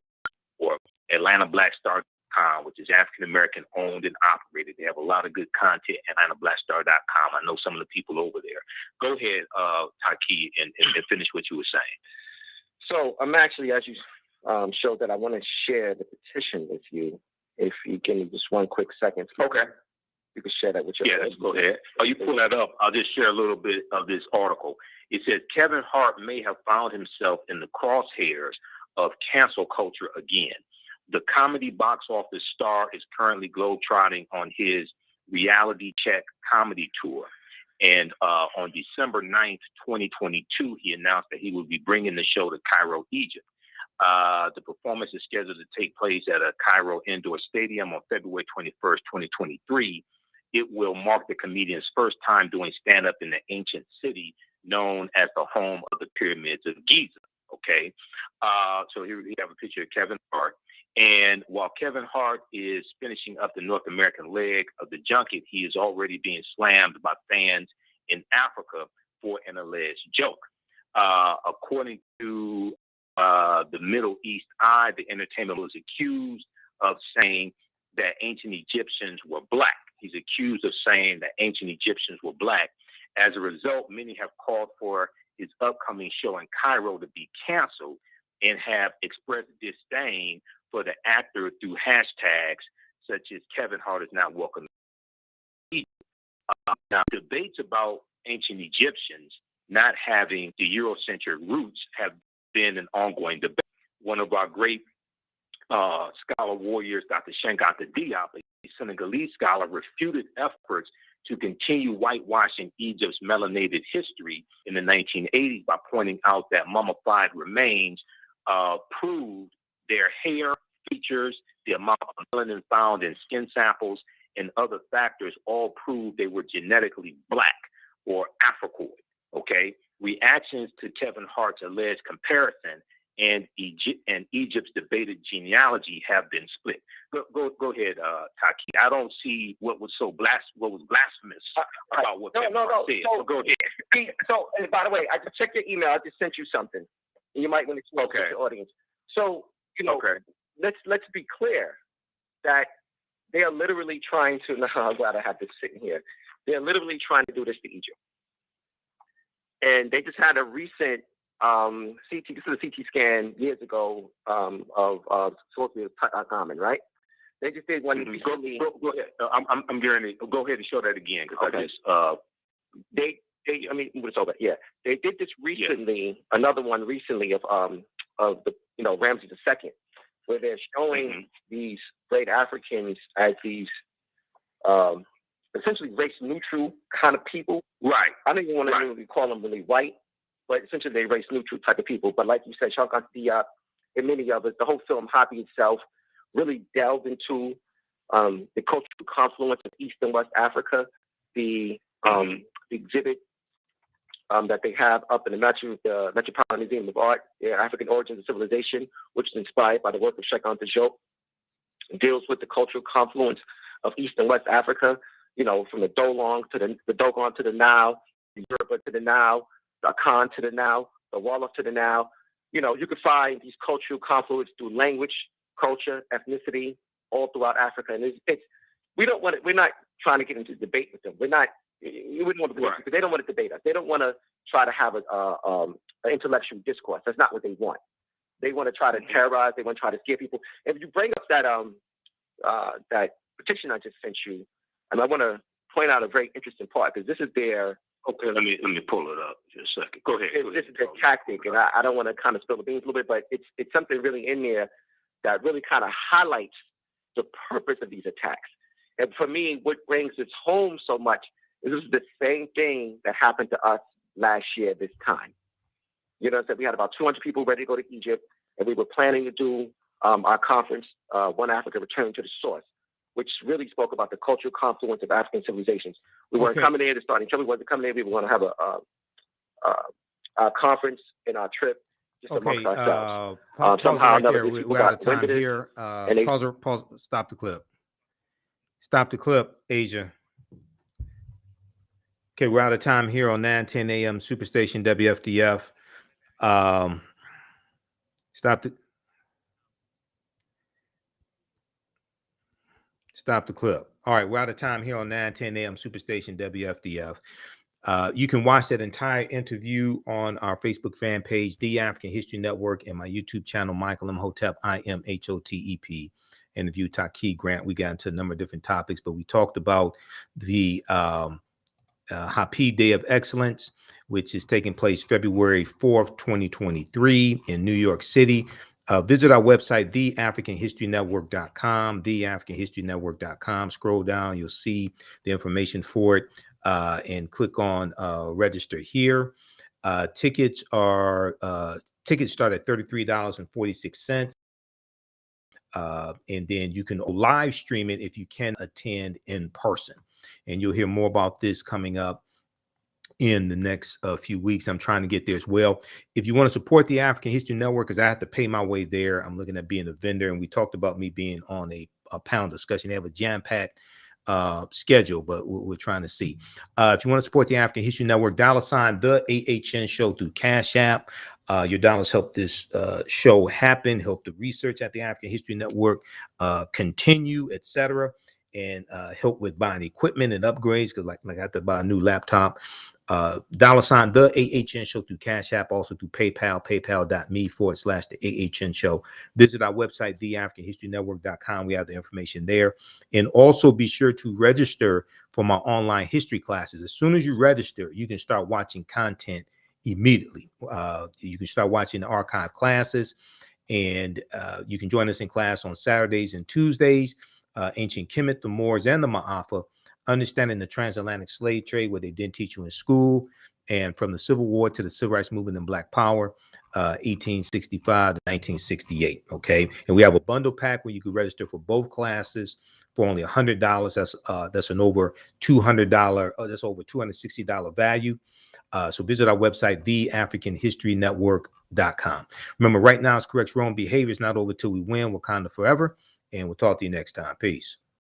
for AtlantaBlackStar.com, which is African-American owned and operated. They have a lot of good content at AtlantaBlackStar.com. I know some of the people over there. Go ahead, Taaqiy, and finish what you were saying. So I'm actually, as you showed, that I want to share the petition with you. If you give me just one quick second. Okay. You can share that with your let's go ahead. Oh, you pull that up. I'll just share a little bit of this article. It says Kevin Hart may have found himself in the crosshairs of cancel culture again. The comedy box office star is currently globetrotting on his reality check comedy tour. And on December 9th, 2022, he announced that he would be bringing the show to Cairo, Egypt. The performance is scheduled to take place at a Cairo indoor stadium on February 21st, 2023. It will mark the comedian's first time doing stand-up in the ancient city known as the home of the pyramids of Giza. Okay. So here we have a picture of Kevin Hart. And while Kevin Hart is finishing up the North American leg of the junket, he is already being slammed by fans in Africa for an alleged joke. According to the Middle East Eye, the entertainer was accused of saying that ancient Egyptians were Black. He's accused of saying that ancient Egyptians were Black. As a result, many have called for his upcoming show in Cairo to be canceled and have expressed disdain for the actor through hashtags such as Kevin Hart is not welcome. Now, debates about ancient Egyptians not having the Eurocentric roots have been an ongoing debate. One of our great scholar warriors, Dr. Shangata Diop, a Senegalese scholar, refuted efforts to continue whitewashing Egypt's melanated history in the 1980s by pointing out that mummified remains proved their hair, features, the amount of melanin found in skin samples, and other factors all proved they were genetically Black or Africoid. Okay, reactions to Kevin Hart's alleged comparison and Egypt's debated genealogy have been split. Go ahead, Taaqiy. I don't see what was blasphemous about what Kevin Hart said. So go ahead. So, and by the way, I just checked your email. I just sent you something. You might want to explain to the audience. So, let's be clear that they are literally trying to. No, I'm glad I have this sitting here. They're literally trying to do this to Egypt, and they just had a recent CT. This is a CT scan years ago of supposed to be Tutankhamun, right? They just did one recently. Go ahead. I'm getting it. Go ahead and show that again because I just it's over. Yeah, they did this recently. Yeah. Another one recently of the Ramses II where they're showing these great Africans as these essentially race neutral kind of people. Right. I don't even want to really call them really white, but essentially they race neutral type of people. But like you said, Shankan Diop and many others, the whole film Hapi itself really delved into the cultural confluence of East and West Africa, the exhibit that they have up in the Metropolitan Museum of Art, African Origins of Civilization, which is inspired by the work of Cheikh Anta Diop, deals with the cultural confluence of East and West Africa, you know, from the Dogon to the Nile, the Yoruba to the Nile, the Akan to the Nile, the Wolof to the Nile. You know, you could find these cultural confluence through language, culture, ethnicity, all throughout Africa. And we're not trying to get into debate with them. We wouldn't want to debate because they don't want to debate us. They don't want to try to have an intellectual discourse. That's not what they want. They want to try to terrorize. They want to try to scare people. If you bring up that petition I just sent you, and I want to point out a very interesting part because this is their. Okay, let me pull it up just a second. Go ahead. This is their tactic, and I don't want to kind of spill the beans a little bit, but it's something really in there that really kind of highlights the purpose of these attacks. And for me, what brings this home so much is this is the same thing that happened to us last year this time. You know, so we had about 200 people ready to go to Egypt, and we were planning to do our conference, One Africa Return to the Source, which really spoke about the cultural confluence of African civilizations. We weren't coming there to start each other. We wasn't coming there. We were going to have a conference in our trip just amongst ourselves. Somehow right there. We're out of time here. Pause. Stop the clip. Stop the clip, Asia. Okay, we're out of time here on 9:10 a.m. Superstation WFDF. Stop the clip. All right, we're out of time here on 9:10 a.m. Superstation WFDF. You can watch that entire interview on our Facebook fan page, The African History Network, and my YouTube channel, Michael Imhotep, IMHOTEP. Interview Taaqiy Grant. We got into a number of different topics, but we talked about the Hapi Day of Excellence, which is taking place February 4th, 2023 in New York City. Visit our website, TheAHNShow.com, TheAHNShow.com. Scroll down, you'll see the information for it, and click on register here. Tickets start at $33.46. And then you can live stream it if you can attend in person. And you'll hear more about this coming up in the next few weeks. I'm trying to get there as well. If you want to support the African History Network, because I have to pay my way there, I'm looking at being a vendor. And we talked about me being on a panel discussion. They have a jam-packed schedule, but we're trying to see. If you want to support the African History Network, $ the AHN show through Cash App. Your dollars help this show happen, help the research at the African History Network continue, etc., and help with buying equipment and upgrades, because like I have to buy a new laptop. $ the AHN show through Cash App, also through PayPal, paypal.me/the AHN show. Visit our website, theafricanhistorynetwork.com. We have the information there. And also be sure to register for my online history classes. As soon as you register, you can start watching content immediately. You can start watching the archive classes, and you can join us in class on Saturdays and Tuesdays. Ancient Kemet, the Moors, and the Ma'afa, understanding the transatlantic slave trade, what they didn't teach you in school, and from the Civil War to the Civil Rights Movement and Black Power, 1865 to 1968. Okay, and we have a bundle pack where you can register for both classes for only $100. That's an over $200. That's over $260 value. So visit our website, theafricanhistorynetwork.com. Remember, right now it's correct wrong behavior is not over till we win. Wakanda forever. And we'll talk to you next time. Peace.